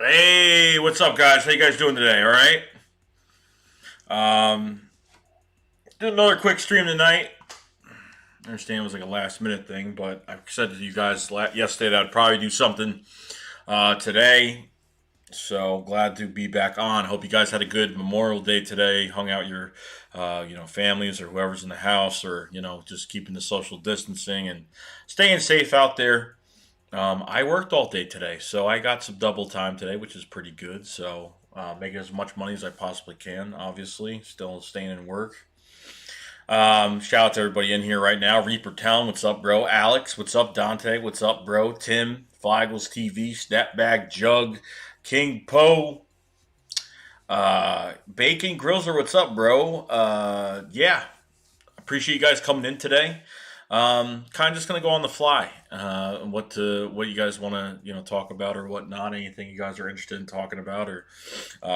Hey, what's up, guys? How you guys doing today? All right. Um, do another quick stream tonight. I understand it was like a last minute thing, but I said to you guys yesterday that I'd probably do something today. So glad to be back on. Hope you guys had a good Memorial Day today. Hung out your, families or whoever's in the house, or just keeping the social distancing and staying safe out there. I worked all day today, so I got some double time today, which is pretty good. So making as much money as I possibly can. Obviously, still staying in work. Shout out to everybody in here right now. Reaper Town, what's up, bro? Alex, what's up? Dante, what's up, bro? Tim, Flaggles TV, Snapback Jug, King Poe, Bacon Grillser, what's up, bro? Yeah, appreciate you guys coming in today. Kind of just gonna go on the fly. What you guys want to talk about or whatnot. Anything you guys are interested in talking about, or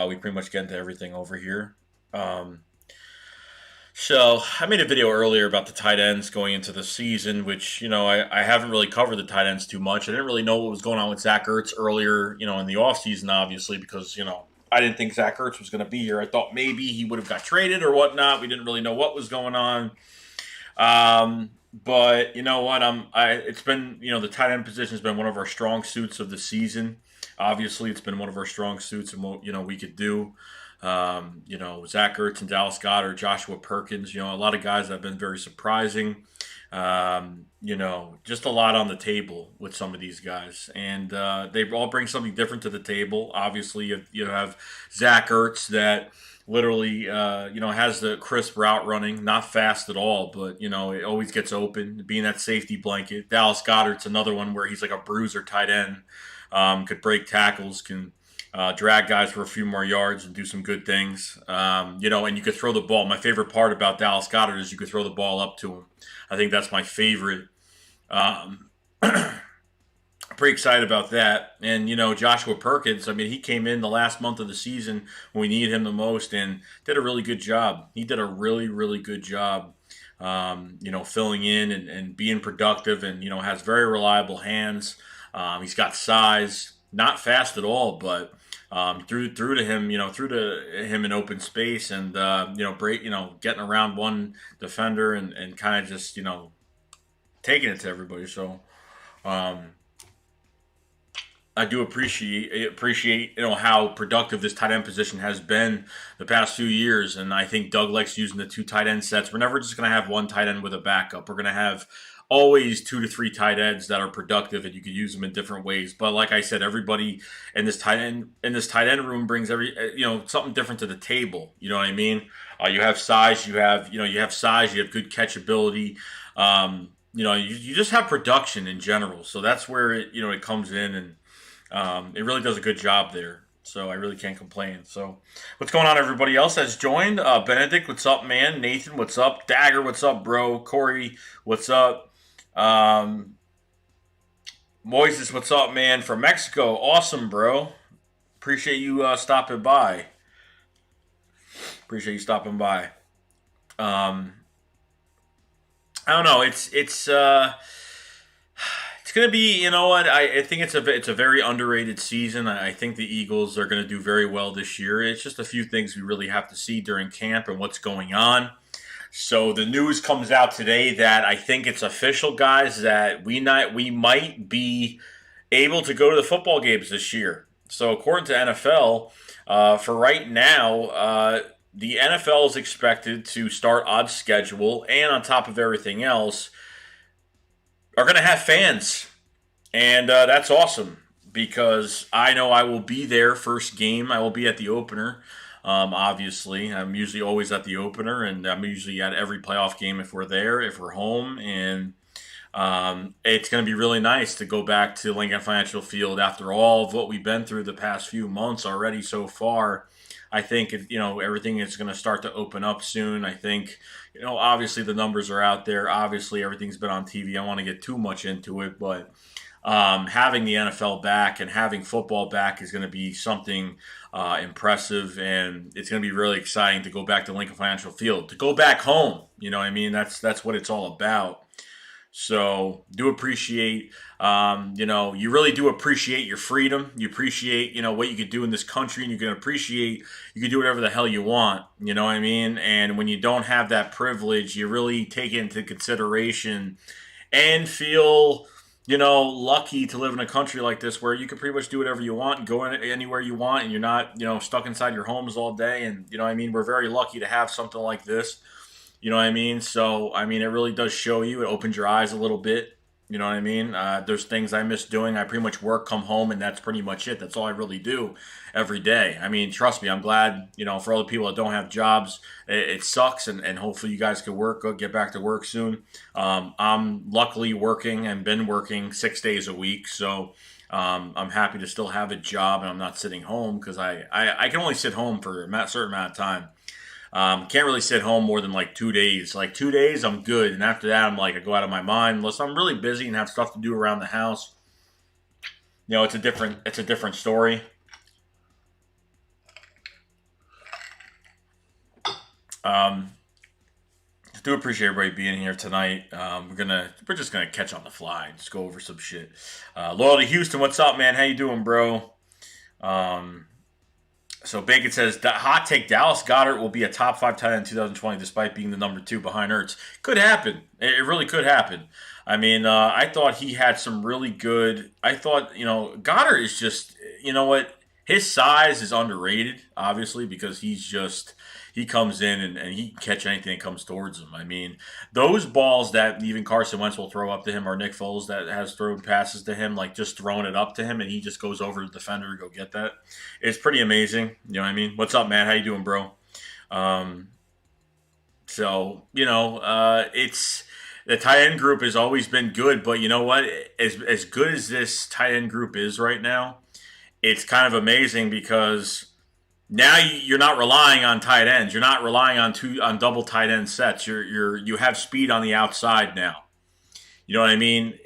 we pretty much get into everything over here. Um, so I made a video earlier about the tight ends going into the season, which I haven't really covered the tight ends too much. I didn't really know what was going on with Zach Ertz earlier, in the offseason, obviously, because I didn't think Zach Ertz was going to be here. I thought maybe he would have got traded or whatnot. We didn't really know what was going on. But you know what? It's been the tight end position has been one of our strong suits of the season. Obviously, it's been one of our strong suits, and what we could do. Zach Ertz and Dallas Goedert, Joshua Perkins. A lot of guys that have been very surprising. Just a lot on the table with some of these guys, and they all bring something different to the table. Obviously, you have Zach Ertz that literally, has the crisp route running, not fast at all, but it always gets open, being that safety blanket. Dallas Goddard's another one where he's like a bruiser tight end, could break tackles, can drag guys for a few more yards and do some good things. And you could throw the ball. My favorite part about Dallas Goddard is you could throw the ball up to him. I think that's my favorite. Um, Pretty excited about that. And Joshua Perkins. I mean, he came in the last month of the season when we needed him the most, and did a really good job. He did a really, really good job. Filling in and being productive, and has very reliable hands. He's got size, not fast at all, but through to him, through to him in open space, and getting around one defender, and kind of just taking it to everybody. So. Um, I do appreciate how productive this tight end position has been the past few years, and I think Doug likes using the two tight end sets. We're never just going to have one tight end with a backup. We're going to have always two to three tight ends that are productive, and you could use them in different ways. But like I said, everybody in this tight end room brings something different to the table. You know what I mean? You have size, you have good catchability. You just have production in general. So that's where it comes in, and it really does a good job there. So I really can't complain. So what's going on, everybody else that's joined? Benedict, what's up, man? Nathan, what's up? Dagger, what's up, bro? Corey, what's up? Um, Moises, what's up, man? From Mexico, awesome, bro. Appreciate you stopping by. Appreciate you stopping by. Um, I don't know. It's going to be, you know what? I think it's a very underrated season. I think the Eagles are going to do very well this year. It's just a few things we really have to see during camp and what's going on. So the news comes out today that I think it's official, guys, that we might be able to go to the football games this year. So according to NFL, for right now, the NFL is expected to start on schedule, and on top of everything else, are going to have fans. And that's awesome because I know I will be there first game. I will be at the opener. Obviously, I'm usually always at the opener, and I'm usually at every playoff game if we're there, if we're home. And it's going to be really nice to go back to Lincoln Financial Field after all of what we've been through the past few months already so far. I think everything is going to start to open up soon. I think obviously the numbers are out there. Obviously everything's been on TV. I don't want to get too much into it, but having the NFL back and having football back is going to be something impressive, and it's going to be really exciting to go back to Lincoln Financial Field, to go back home. You know what I mean? That's what it's all about. So do appreciate, you really do appreciate your freedom. You appreciate, what you could do in this country, and you can appreciate you can do whatever the hell you want. You know what I mean? And when you don't have that privilege, you really take it into consideration and feel, lucky to live in a country like this where you can pretty much do whatever you want and go anywhere you want, and you're not, stuck inside your homes all day. And you know what I mean? We're very lucky to have something like this. You know what I mean? So, I mean, it really does show you. It opens your eyes a little bit. You know what I mean? There's things I miss doing. I pretty much work, come home, and that's pretty much it. That's all I really do every day. I mean, trust me, I'm glad, for all the people that don't have jobs, it sucks, and hopefully you guys can work, go get back to work soon. I'm luckily working and been working 6 days a week, so I'm happy to still have a job and I'm not sitting home because I can only sit home for a certain amount of time. Can't really sit home more than like 2 days. Like 2 days, I'm good, and after that, I'm like I go out of my mind unless I'm really busy and have stuff to do around the house. It's a different story. Um, do appreciate everybody being here tonight. We're just gonna catch on the fly, just go over some shit. Loyalty Houston, what's up, man? How you doing, bro? Um, So Bacon says, hot take, Dallas Goddard will be a top 5 tight end in 2020 despite being the number 2 behind Ertz. Could happen. It really could happen. I mean, I thought he had some really good. I thought, Goddard is just, you know what? His size is underrated, obviously, because he comes in and he can catch anything that comes towards him. I mean, those balls that even Carson Wentz will throw up to him, or Nick Foles that has thrown passes to him, like just throwing it up to him and he just goes over the defender to go get that. It's pretty amazing. You know what I mean? What's up, man? How you doing, bro? Um, it's the tight end group has always been good, but you know what? As good as this tight end group is right now, it's kind of amazing because now you're not relying on tight ends. You're not relying on double tight end sets. You have speed on the outside now. You know what I mean?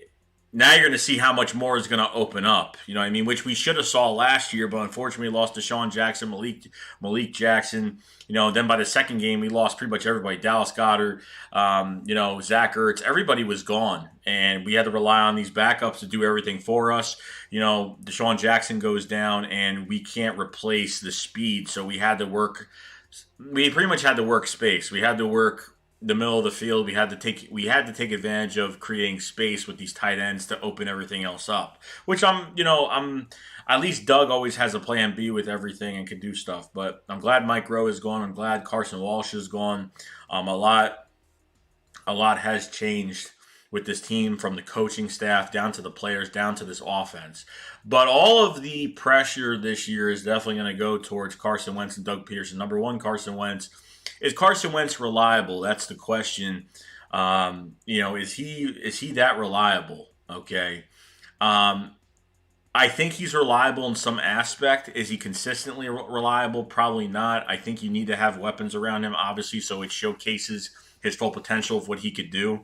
Now you're going to see how much more is going to open up. You know what I mean? Which we should have saw last year, but unfortunately we lost Deshaun Jackson, Malik Jackson. Then by the second game we lost pretty much everybody. Dallas Goddard, Zach Ertz. Everybody was gone, and we had to rely on these backups to do everything for us. Deshaun Jackson goes down, and we can't replace the speed, so we had to work. We pretty much had to work space. We had to work the middle of the field. We had to take advantage of creating space with these tight ends to open everything else up. Which I'm at least Doug always has a plan B with everything and can do stuff. But I'm glad Mike Rowe is gone. I'm glad Carson Walsh is gone. A lot has changed with this team, from the coaching staff down to the players down to this offense. But all of the pressure this year is definitely going to go towards Carson Wentz and Doug Peterson. Number one, Carson Wentz. Is Carson Wentz reliable? That's the question. Is he that reliable? Okay. I think he's reliable in some aspect. Is he consistently reliable? Probably not. I think you need to have weapons around him, obviously, so it showcases his full potential of what he could do.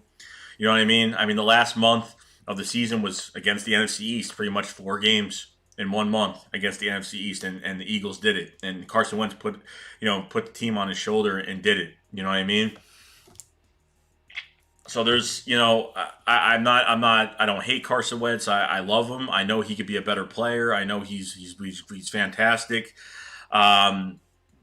You know what I mean? I mean, the last month of the season was against the NFC East, pretty much 4 games in 1 month against the NFC East, and the Eagles did it. And Carson Wentz put the team on his shoulder and did it. You know what I mean? So there's, I don't hate Carson Wentz. I love him. I know he could be a better player. I know he's fantastic.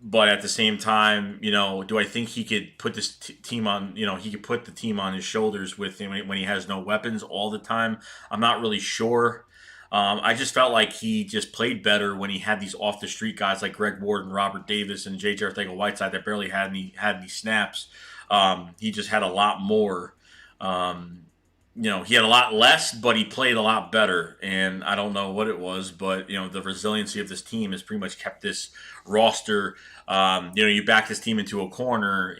But at the same time, do I think he could put this team on, he could put the team on his shoulders with him when he has no weapons all the time? I'm not really sure. I just felt like he just played better when he had these off the street guys like Greg Ward and Robert Davis and J.J. Arcega-Whiteside that barely had any snaps. He just had a lot more. He had a lot less, but he played a lot better. And I don't know what it was, but the resiliency of this team has pretty much kept this roster. You back this team into a corner.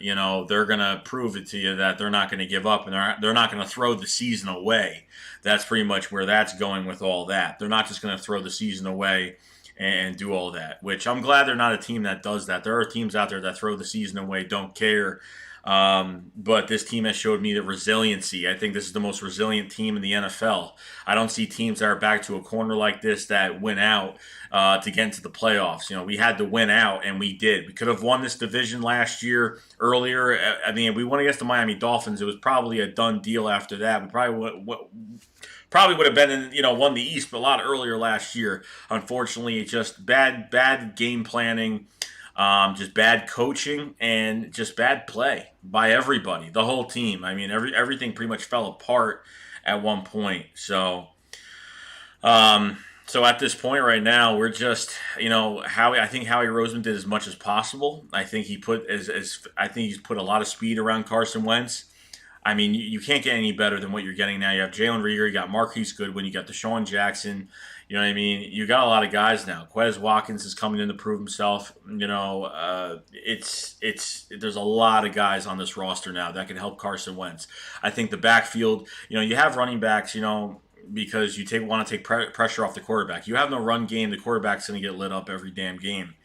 They're gonna prove it to you that they're not going to give up, and they're not going to throw the season away. That's pretty much where that's going with all that. They're not just going to throw the season away and do all that, which I'm glad they're not a team that does that. There are teams out there that throw the season away, don't care. But this team has showed me the resiliency. I think this is the most resilient team in the NFL. I don't see teams that are back to a corner like this that win out to get into the playoffs. We had to win out, and we did. We could have won this division last year earlier. I mean, we won against the Miami Dolphins. It was probably a done deal after that. We probably would have been in, won the East, but a lot earlier last year. Unfortunately, it's just bad game planning, just bad coaching, and just bad play by everybody, the whole team. I mean, everything pretty much fell apart at one point. So at this point right now, we're just, I think Howie Roseman did as much as possible. I think I think he's put a lot of speed around Carson Wentz. I mean, you can't get any better than what you're getting now. You have Jalen Reagor, you got Marquise Goodwin, you got Deshaun Jackson. You know what I mean? You got a lot of guys now. Quez Watkins is coming in to prove himself. There's a lot of guys on this roster now that can help Carson Wentz. I think the backfield, you have running backs, because you want to take pressure off the quarterback. You have no run game, the quarterback's going to get lit up every damn game.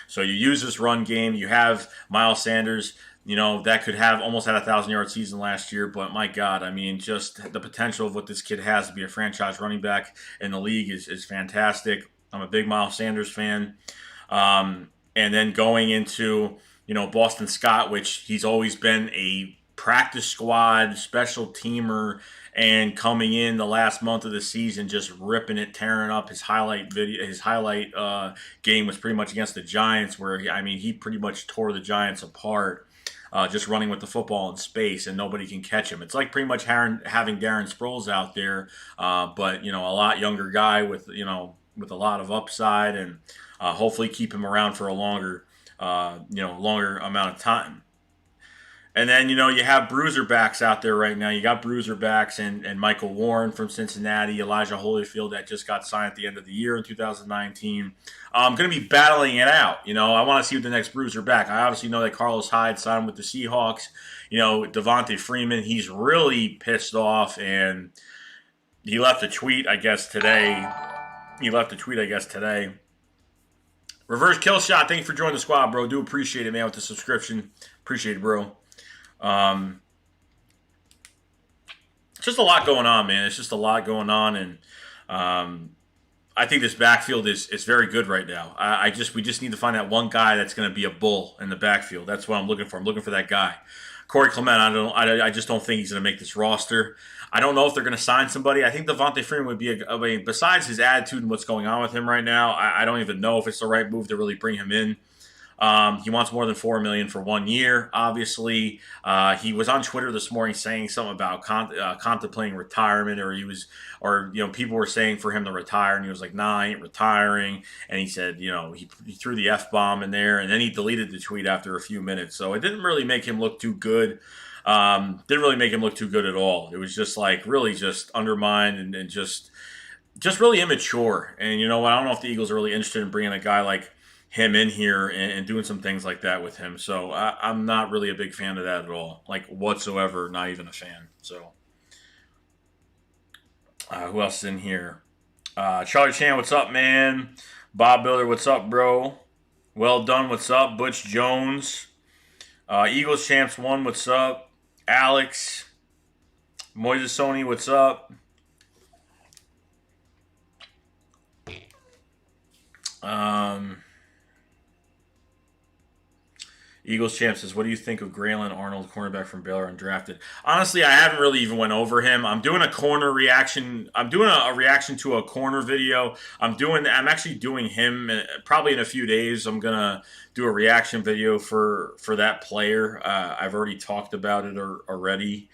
So you use this run game. You have Miles Sanders, that could have almost had a 1,000-yard season last year. But my God, I mean, just the potential of what this kid has to be a franchise running back in the league is fantastic. I'm a big Miles Sanders fan. And then going into, Boston Scott, which he's always been a practice squad, special teamer, and coming in the last month of the season, just ripping it, tearing up. His highlight game was pretty much against the Giants, where he pretty much tore the Giants apart, just running with the football in space, and nobody can catch him. It's like pretty much having Darren Sproles out there, but a lot younger guy with a lot of upside, and hopefully keep him around for a longer amount of time. And then, you have bruiser backs out there right now. You got bruiser backs and Michael Warren from Cincinnati, Elijah Holyfield that just got signed at the end of the year in 2019. I'm going to be battling it out. I want to see what the next bruiser back. I obviously know that Carlos Hyde signed with the Seahawks. Devontae Freeman, he's really pissed off, and he left a tweet, I guess, today. Reverse Kill Shot, thank you for joining the squad, bro. Do appreciate it, man, with the subscription. Appreciate it, bro. Just a lot going on, man. It's just a lot going on, and I think this backfield is very good right now. We just need to find that one guy that's going to be a bull in the backfield. That's what I'm looking for. I'm looking for that guy. Corey Clement, I just don't think he's going to make this roster. I don't know if they're going to sign somebody. I think Devontae Freeman would be besides his attitude and what's going on with him right now, I don't even know if it's the right move to really bring him in. He wants more than $4 million for 1 year. Obviously, he was on Twitter this morning saying something about contemplating retirement, people were saying for him to retire, and he was like, "Nah, I ain't retiring." And he said, he threw the F-bomb in there, and then he deleted the tweet after a few minutes. So it didn't really make him look too good. Didn't really make him look too good at all. It was just like really just undermined and just really immature. And you know what? I don't know if the Eagles are really interested in bringing a guy like him in here and doing some things like that with him. So I'm not really a big fan of that at all, like whatsoever. Not even a fan. So who else is in here? Charlie Chan, what's up, man? Bob Builder, what's up, bro? Well done, what's up? Butch Jones, Eagles Champs 1, what's up? Alex, Moises Sony, what's up? Eagles Champ says, "What do you think of Graylin Arnold, cornerback from Baylor, undrafted?" Honestly, I haven't really even went over him. I'm doing a corner reaction. I'm doing a reaction to a corner video. I'm actually doing him probably in a few days. I'm gonna do a reaction video for that player. I've already talked about it already.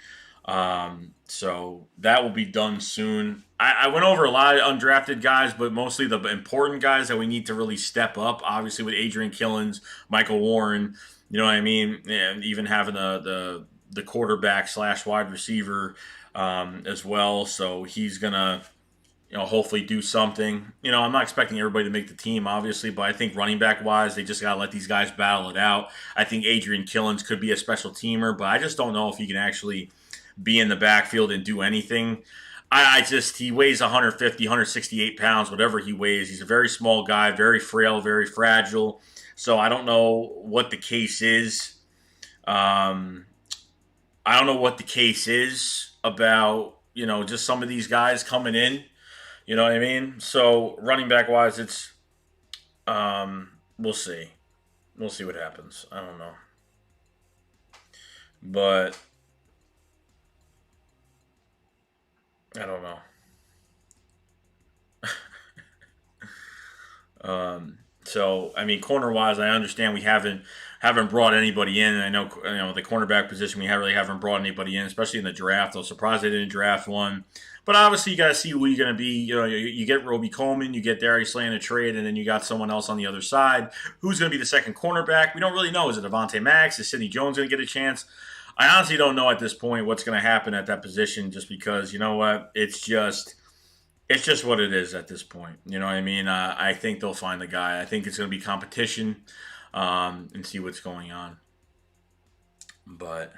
So that will be done soon. I went over a lot of undrafted guys, but mostly the important guys that we need to really step up. Obviously, with Adrian Killins, Michael Warren. You know what I mean? And even having the quarterback / wide receiver as well. So he's going to, hopefully do something. I'm not expecting everybody to make the team, obviously, but I think running back wise, they just got to let these guys battle it out. I think Adrian Killins could be a special teamer, but I just don't know if he can actually be in the backfield and do anything. He weighs 150, 168 pounds, whatever he weighs. He's a very small guy, very frail, very fragile. So I don't know what the case is. I don't know what the case is about, just some of these guys coming in. You know what I mean? So running back wise, we'll see. We'll see what happens. I don't know, but I don't know. So I mean, corner wise, I understand we haven't brought anybody in. And I know the cornerback position haven't brought anybody in, especially in the draft. I was surprised they didn't draft one. But obviously, you got to see who you're going to be. You get Roby Coleman, you get Darius Slay in a trade, and then you got someone else on the other side. Who's going to be the second cornerback? We don't really know. Is it Avonte Max? Is Sidney Jones going to get a chance? I honestly don't know at this point what's going to happen at that position, just because you know what, it's just what it is at this point. You know what I mean? I think they'll find the guy. I think it's going to be competition, and see what's going on. But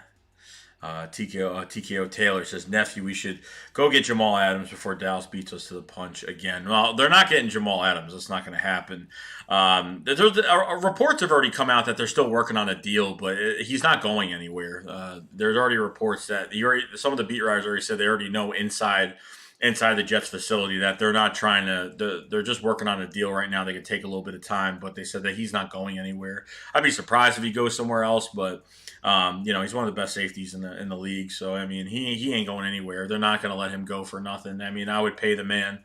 TKO Taylor says, nephew, we should go get Jamal Adams before Dallas beats us to the punch again. Well, they're not getting Jamal Adams. That's not going to happen. Reports have already come out that they're still working on a deal, but he's not going anywhere. There's already reports that some of the beat writers already said they already know inside the Jets facility that they're not trying to. They're just working on a deal right now. They could take a little bit of time, but they said that he's not going anywhere. I'd be surprised if he goes somewhere else, but he's one of the best safeties in the league. So I mean, he ain't going anywhere. They're not going to let him go for nothing. I mean, I would pay the man.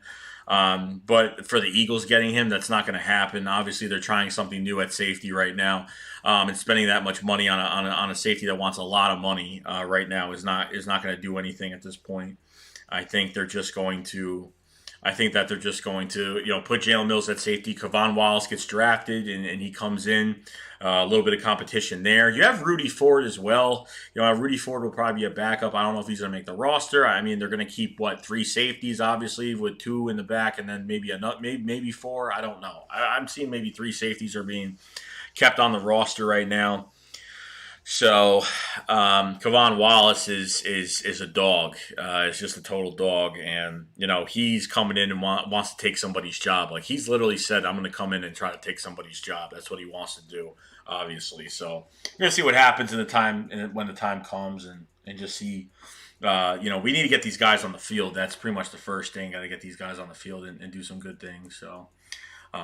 But for the Eagles getting him, that's not going to happen. Obviously, they're trying something new at safety right now, and spending that much money on a safety that wants a lot of money right now is not going to do anything at this point. I think they're just going to. I think that they're just going to, put Jalen Mills at safety. Kavon Wallace gets drafted, and he comes in. A little bit of competition there. You have Rudy Ford as well. Rudy Ford will probably be a backup. I don't know if he's going to make the roster. I mean, they're going to keep, three safeties, obviously, with two in the back, and then maybe four. I don't know. I'm seeing maybe three safeties are being kept on the roster right now. So, Kavon Wallace is a dog. It's just a total dog, and he's coming in and wants to take somebody's job. Like, he's literally said, "I'm going to come in and try to take somebody's job." That's what he wants to do, obviously. So, we're going to see what happens when the time comes, and just see. We need to get these guys on the field. That's pretty much the first thing. Got to get these guys on the field and do some good things. So.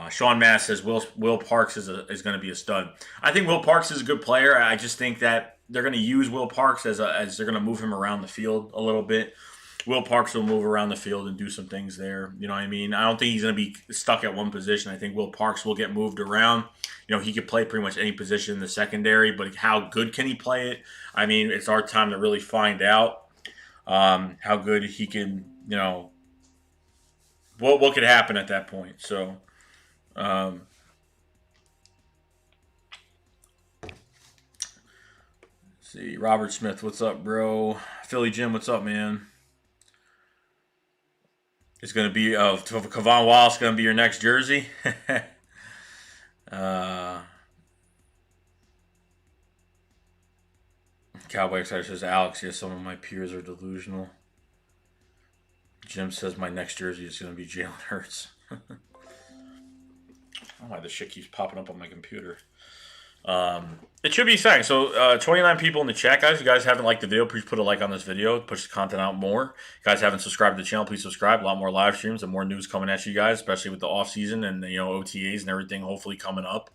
Sean Mass says Will Parks is going to be a stud. I think Will Parks is a good player. I just think that they're going to use Will Parks as they're going to move him around the field a little bit. Will Parks will move around the field and do some things there. You know what I mean? I don't think he's going to be stuck at one position. I think Will Parks will get moved around. He could play pretty much any position in the secondary, but how good can he play it? I mean, it's our time to really find out how good he can. What could happen at that point. So. See, Robert Smith, what's up, bro? Philly Jim, what's up, man? It's going to be Kavon Wallace going to be your next jersey. Cowboy Excited says, Alex, yes, some of my peers are delusional. Jim says my next jersey is going to be Jalen Hurts. I don't know why this shit keeps popping up on my computer. It should be exciting. So, 29 people in the chat, guys. If you guys haven't liked the video, please put a like on this video. Push the content out more. If you guys haven't subscribed to the channel, please subscribe. A lot more live streams and more news coming at you guys, especially with the off season and OTAs and everything. Hopefully coming up,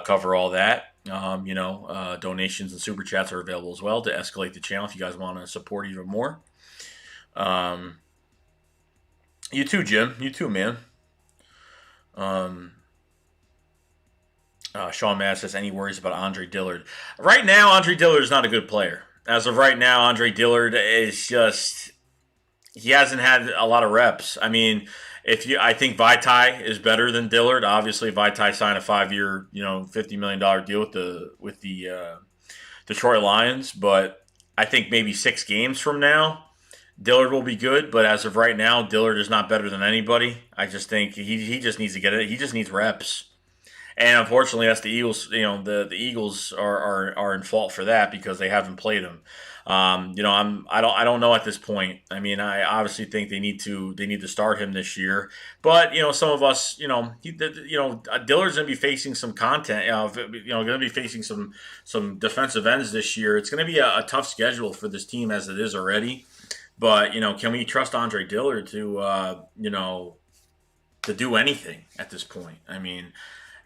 cover all that. Donations and super chats are available as well to escalate the channel if you guys want to support even more. You too, Jim. You too, man. Sean Mass says, any worries about Andre Dillard? Right now, Andre Dillard is not a good player. As of right now, Andre Dillard is just, he hasn't had a lot of reps. I mean, I think Vaitai is better than Dillard. Obviously, Vaitai signed a 5-year, $50 million deal with the Detroit Lions. But I think maybe 6 games from now, Dillard will be good. But as of right now, Dillard is not better than anybody. I just think he just needs to get it. He just needs reps. And unfortunately, that's the Eagles. The Eagles are in fault for that because they haven't played him. I don't know at this point. I mean, I obviously think they need to start him this year, but some of us, Dillard's going to be facing some content. Going to be facing some defensive ends this year. It's going to be a tough schedule for this team as it is already. But can we trust Andre Dillard to do anything at this point? I mean,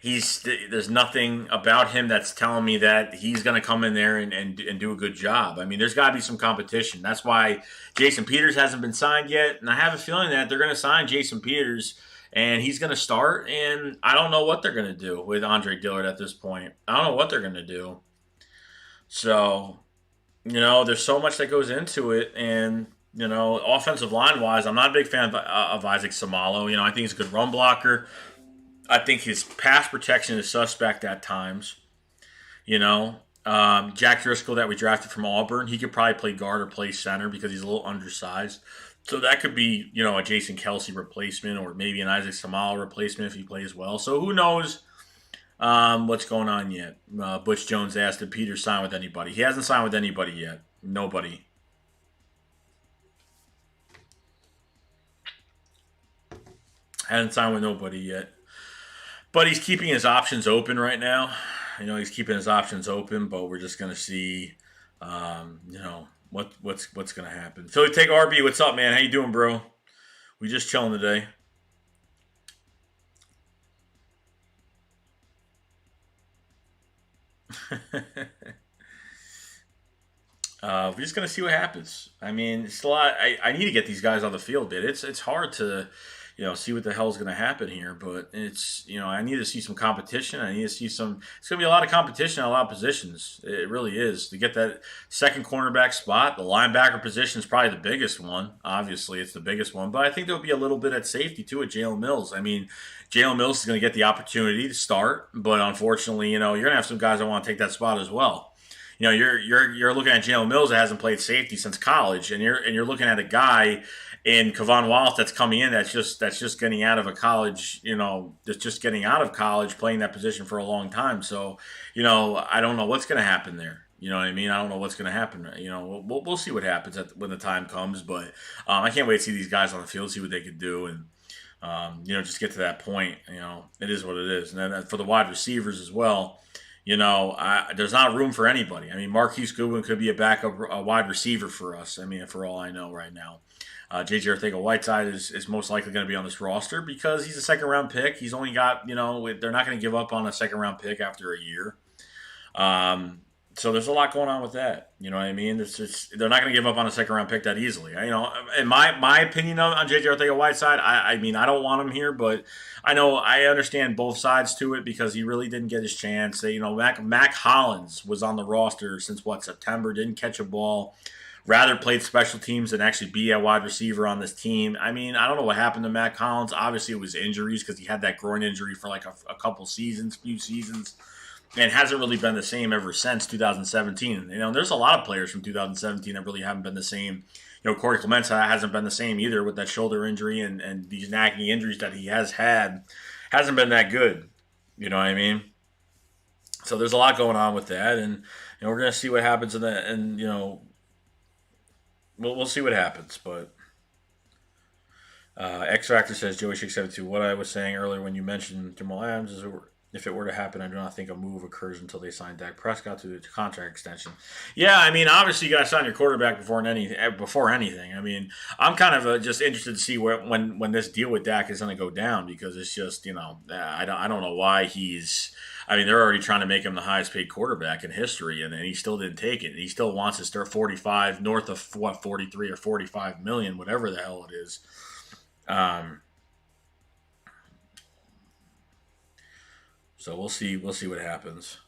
there's nothing about him that's telling me that he's going to come in there and do a good job. I mean, there's got to be some competition. That's why Jason Peters hasn't been signed yet, and I have a feeling that they're going to sign Jason Peters and he's going to start. And I don't know what they're going to do with Andre Dillard at this point. I don't know what they're going to do. So there's so much that goes into it, and offensive line wise, I'm not a big fan of Isaac Samalo. I think he's a good run blocker. I think his pass protection is suspect at times. Jack Driscoll that we drafted from Auburn, he could probably play guard or play center because he's a little undersized. So that could be, a Jason Kelsey replacement or maybe an Isaac Samala replacement if he plays well. So who knows what's going on yet? Butch Jones asked, did Peter sign with anybody? He hasn't signed with anybody yet. Nobody. Hasn't signed with nobody yet. But he's keeping his options open right now. He's keeping his options open, but we're just gonna see, what's gonna happen. Philly Take RB, what's up, man? How you doing, bro? We just chilling today. We're just gonna see what happens. I mean, it's a lot. I need to get these guys on the field, dude. It's hard to, see what the hell's gonna happen here. But it's I need to see some competition. I need to see some. It's gonna be a lot of competition in a lot of positions. It really is to get that second cornerback spot. The linebacker position is probably the biggest one. Obviously, it's the biggest one. But I think there'll be a little bit at safety too at Jalen Mills. I mean, Jalen Mills is gonna get the opportunity to start, but unfortunately, you're gonna have some guys that want to take that spot as well. You're looking at Jalen Mills that hasn't played safety since college, and you're looking at a guy in Kevon Wallace that's coming in that's just getting out of a college, that's just getting out of college playing that position for a long time. So, I don't know what's going to happen there. You know what I mean? I don't know what's going to happen. We'll see what happens when the time comes, but I can't wait to see these guys on the field, see what they could do, and just get to that point. It is what it is, and then for the wide receivers as well. There's not room for anybody. I mean, Marquise Goodwin could be a backup a wide receiver for us. I mean, for all I know right now. J.J. Arcega-Whiteside is most likely going to be on this roster because he's a second-round pick. He's only got, they're not going to give up on a second-round pick after a year. So there's a lot going on with that. You know what I mean? They're not going to give up on a second round pick that easily. In my opinion on JJ Arcega-Whiteside, I mean I don't want him here, but I understand both sides to it because he really didn't get his chance. Mac Hollins was on the roster since September, didn't catch a ball. Rather played special teams than actually be a wide receiver on this team. I mean, I don't know what happened to Mac Hollins. Obviously, it was injuries because he had that groin injury for like a couple seasons, few seasons. And hasn't really been the same ever since 2017. There's a lot of players from 2017 that really haven't been the same. Corey Clement hasn't been the same either with that shoulder injury and these nagging injuries that he has had. Hasn't been that good. You know what I mean? So there's a lot going on with that, and we're gonna see what happens we'll see what happens. But X Factor says Joey 672. What I was saying earlier when you mentioned Jamal Adams is if it were to happen, I do not think a move occurs until they sign Dak Prescott to the contract extension. Yeah, I mean, obviously you got to sign your quarterback before anything. I mean, I'm kind of just interested to see when this deal with Dak is going to go down because it's just I don't know why he's. I mean, they're already trying to make him the highest paid quarterback in history, and he still didn't take it. He still wants to start 45 north of 43 or 45 million, whatever the hell it is. So we'll see. We'll see what happens.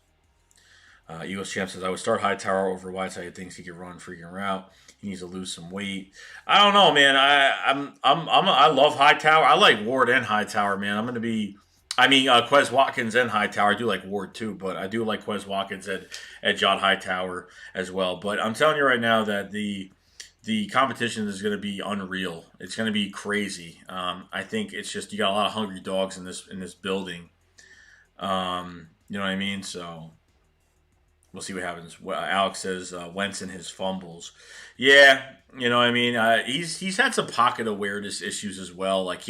Eagles champ says I would start Hightower over Whiteside. He thinks he can run freaking route. He needs to lose some weight. I don't know, man. I love Hightower. I like Ward and Hightower, man. I'm gonna be. I mean, Quez Watkins and Hightower. I do like Ward too, but I do like Quez Watkins and John Hightower as well. But I'm telling you right now that the competition is going to be unreal. It's going to be crazy. I think it's just you got a lot of hungry dogs in this building. You know what I mean? So We'll see what happens. Well, Alex says Wentz and his fumbles. Yeah, I mean, he's had some pocket awareness issues as well. Like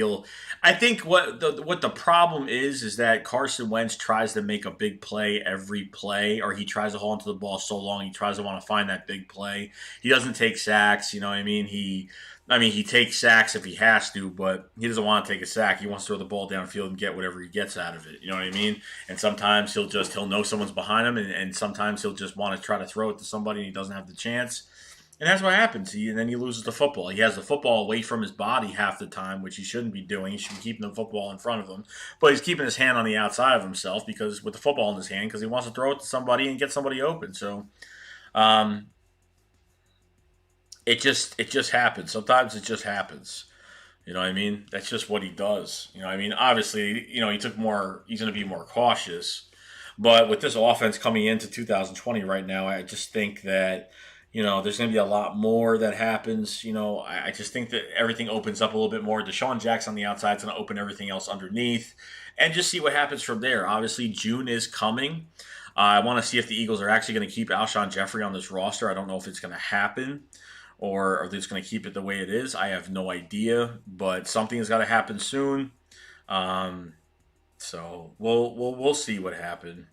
I think what the problem is that Carson Wentz tries to make a big play every play, or he tries to hold onto the ball so long he tries to want to find that big play. He doesn't take sacks. You know what I mean? He takes sacks if he has to, but he doesn't want to take a sack. He wants to throw the ball downfield and get whatever he gets out of it. You know what I mean? And sometimes he'll know someone's behind him, and sometimes he'll just want to try to throw it to somebody and he doesn't have the chance. And that's what happens. And then he loses the football. He has the football away from his body half the time, which he shouldn't be doing. He should be keeping the football in front of him. But he's keeping his hand on the outside of himself because with the football in his hand because he wants to throw it to somebody and get somebody open. So um, it just happens. Sometimes it just happens. You know what I mean? That's just what he does. You know what I mean? Obviously, he's going to be more cautious. But with this offense coming into 2020 right now, I just think that, there's going to be a lot more that happens. I just think that everything opens up a little bit more. Deshaun Jackson on the outside is going to open everything else underneath and just see what happens from there. Obviously, June is coming. I want to see if the Eagles are actually going to keep Alshon Jeffrey on this roster. I don't know if it's going to happen or are they just going to keep it the way it is? I have no idea, but something has got to happen soon. Um, so we'll see what happens.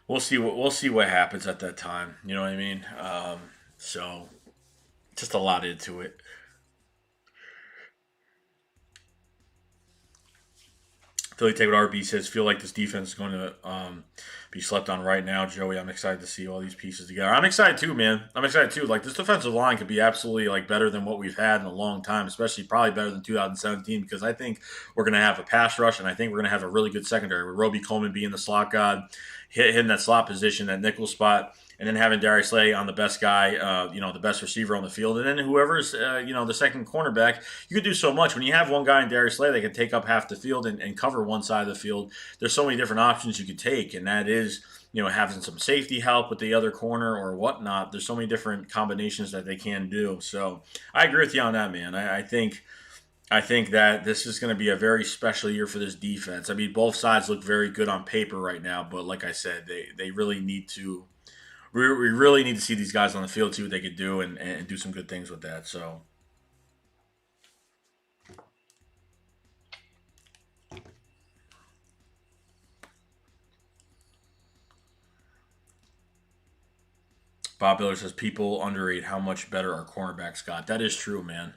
We'll see what happens at that time. You know what I mean? So just a lot into it. Philly Take What RB says, feel like this defense is going to be slept on right now, Joey. I'm excited to see all these pieces together. I'm excited too, man. I'm excited too. Like this defensive line could be absolutely like better than what we've had in a long time, especially probably better than 2017 because I think we're going to have a pass rush and I think we're going to have a really good secondary with Roby Coleman being the slot god, hitting that slot position, that nickel spot, and then having Darius Slay on the best guy, the best receiver on the field, and then whoever's, the second cornerback, you could do so much. When you have one guy in Darius Slay that can take up half the field and cover one side of the field, there's so many different options you could take, and that is, having some safety help with the other corner or whatnot. There's so many different combinations that they can do. So I agree with you on that, man. I think that this is going to be a very special year for this defense. I mean, both sides look very good on paper right now, but like I said, they really need to. We really need to see these guys on the field, see what they could do, and do some good things with that. So, Bob Miller says people underrate how much better our cornerbacks got. That is true, man.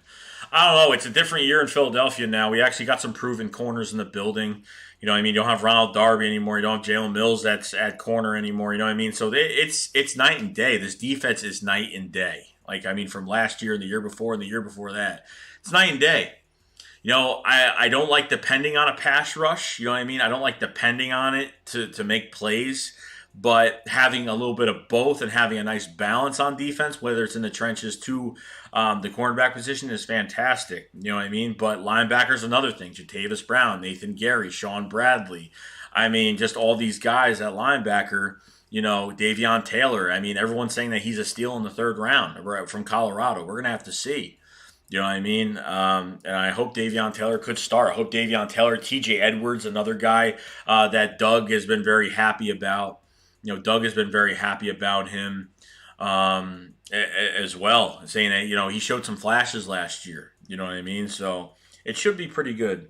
I don't know. It's a different year in Philadelphia now. We actually got some proven corners in the building. You know what I mean? You don't have Ronald Darby anymore. You don't have Jalen Mills that's at corner anymore. You know what I mean? So it's night and day. This defense is night and day. Like, I mean, from last year and the year before and the year before that. It's night and day. I don't like depending on a pass rush. You know what I mean? I don't like depending on it to make plays. But having a little bit of both and having a nice balance on defense, whether it's in the trenches to the cornerback position, is fantastic. You know what I mean? But linebackers, another thing. Jatavis Brown, Nathan Gary, Sean Bradley. I mean, just all these guys at linebacker. Davion Taylor. I mean, everyone's saying that he's a steal in the third round from Colorado. We're going to have to see. You know what I mean? And I hope Davion Taylor could start. I hope Davion Taylor, TJ Edwards, another guy that Doug has been very happy about. Doug has been very happy about him as well, saying that, he showed some flashes last year. You know what I mean? So it should be pretty good.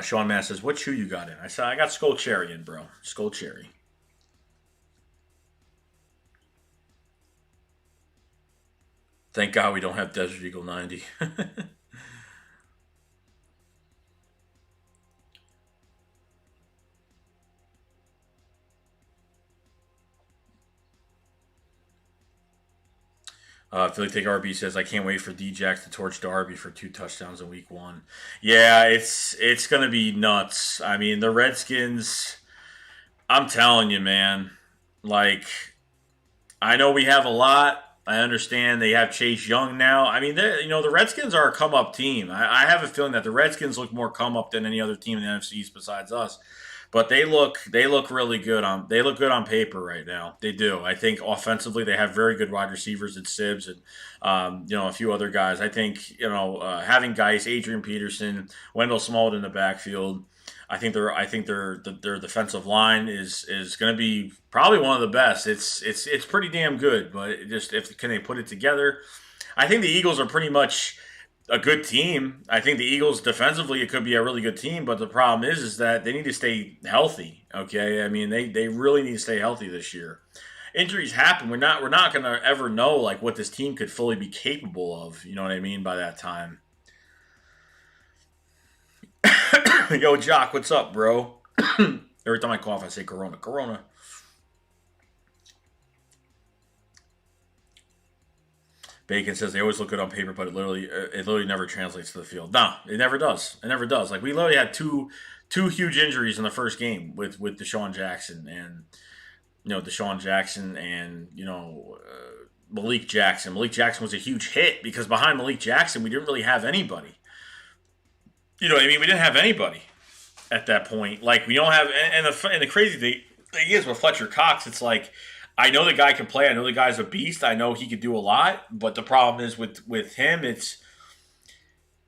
Sean Mass says, what shoe you got in? I said, I got Skull Cherry in, bro. Skull Cherry. Thank God we don't have Desert Eagle 90. Philly Take RB says, I can't wait for D-Jax to torch Darby for 2 touchdowns in week 1. Yeah, it's going to be nuts. I mean, the Redskins, I'm telling you, man, like, I know we have a lot. I understand they have Chase Young now. I mean, the Redskins are a come-up team. I have a feeling that the Redskins look more come-up than any other team in the NFC East besides us. But they look really good on paper right now. They do. I think offensively they have very good wide receivers in Sibbs and a few other guys. I think having guys Adrian Peterson, Wendell Smallwood in the backfield. their defensive line is going to be probably one of the best. It's pretty damn good, but just if can they put it together? I think the Eagles are pretty much a good team. I think the Eagles defensively it could be a really good team, but the problem is that they need to stay healthy. Okay, I mean they really need to stay healthy this year. Injuries happen. We're not gonna ever know like what this team could fully be capable of. You know what I mean by that time. Yo, Jock, what's up, bro? Every time I cough, I say Corona, Corona. Bacon says they always look good on paper, but it literally never translates to the field. No, it never does. It never does. Like we literally had two huge injuries in the first game with Deshaun Jackson and Deshaun Jackson and Malik Jackson. Malik Jackson was a huge hit because behind Malik Jackson we didn't really have anybody. You know what I mean? We didn't have anybody at that point. Like we don't have and the crazy thing is with Fletcher Cox, it's like I know the guy can play. I know the guy's a beast. I know he could do a lot. But the problem is with him,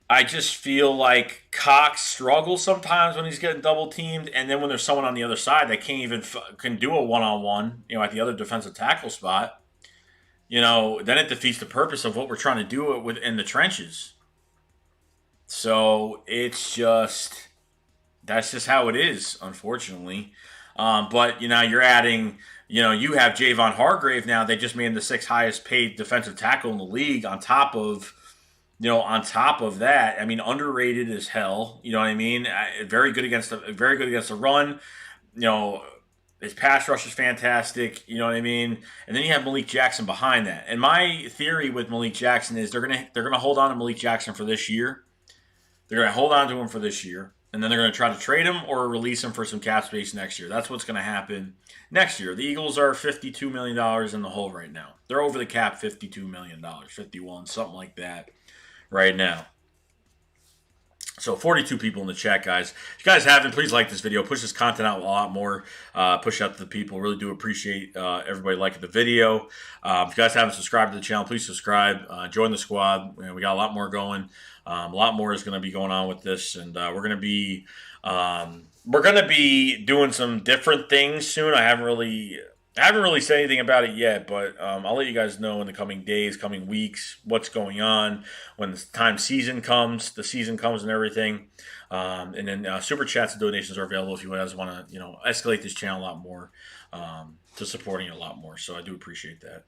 I just feel like Cox struggles sometimes when he's getting double teamed, and then when there's someone on the other side that can't even can do a one-on-one, at the other defensive tackle spot, then it defeats the purpose of what we're trying to do within the trenches. So that's just how it is, unfortunately. But you're adding. You have Javon Hargrave now. They just made him the sixth highest paid defensive tackle in the league. On top of that, I mean, underrated as hell. You know what I mean? Very good against the run. His pass rush is fantastic. You know what I mean? And then you have Malik Jackson behind that. And my theory with Malik Jackson is they're gonna hold on to Malik Jackson for this year. They're gonna hold on to him for this year, and then they're gonna try to trade him or release him for some cap space next year. That's what's gonna happen next year. The Eagles are $52 million in the hole right now. They're over the cap $52 million, 51, something like that right now. So 42 people in the chat, guys. If you guys haven't, please like this video. Push this content out a lot more. Push out to the people. Really do appreciate everybody liking the video. If you guys haven't subscribed to the channel, please subscribe. Join the squad. We got a lot more going. A lot more is going to be going on with this, and we're going to be doing some different things soon. I haven't really said anything about it yet, but I'll let you guys know in the coming days, coming weeks, what's going on when the season comes and everything. And then super chats and donations are available if you guys want to, escalate this channel a lot more to supporting it a lot more. So I do appreciate that.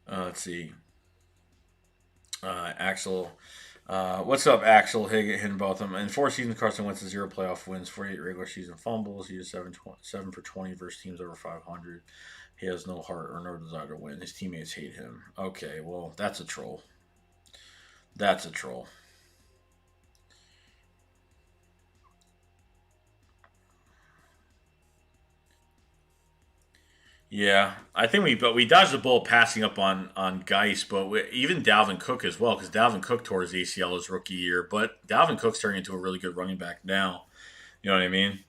Let's see. Axel. What's up, Axel Higginbotham? In 4 seasons, Carson Wentz has 0 playoff wins, 48 regular season fumbles. He is 7 for 20 versus teams over 500. He has no heart or no desire to win. His teammates hate him. Okay, well, that's a troll. That's a troll. Yeah, I think we dodged the bullet passing up on Geis, but even Dalvin Cook as well, because Dalvin Cook tore his ACL his rookie year, but Dalvin Cook's turning into a really good running back now. You know what I mean?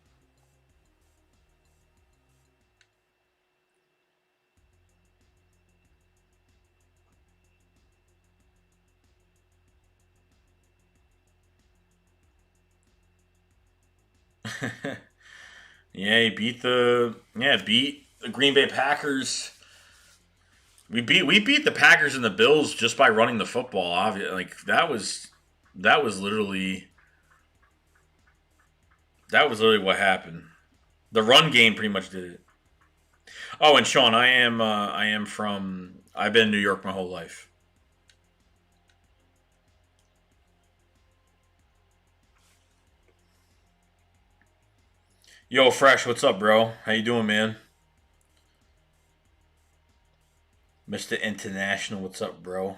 Yeah, he beat the Green Bay Packers. We beat the Packers and the Bills just by running the football. Obviously, like that was literally what happened. The run game pretty much did it. Oh, and Sean, I've been in New York my whole life. Yo, Fresh, what's up, bro? How you doing, man? Mr. International, what's up, bro?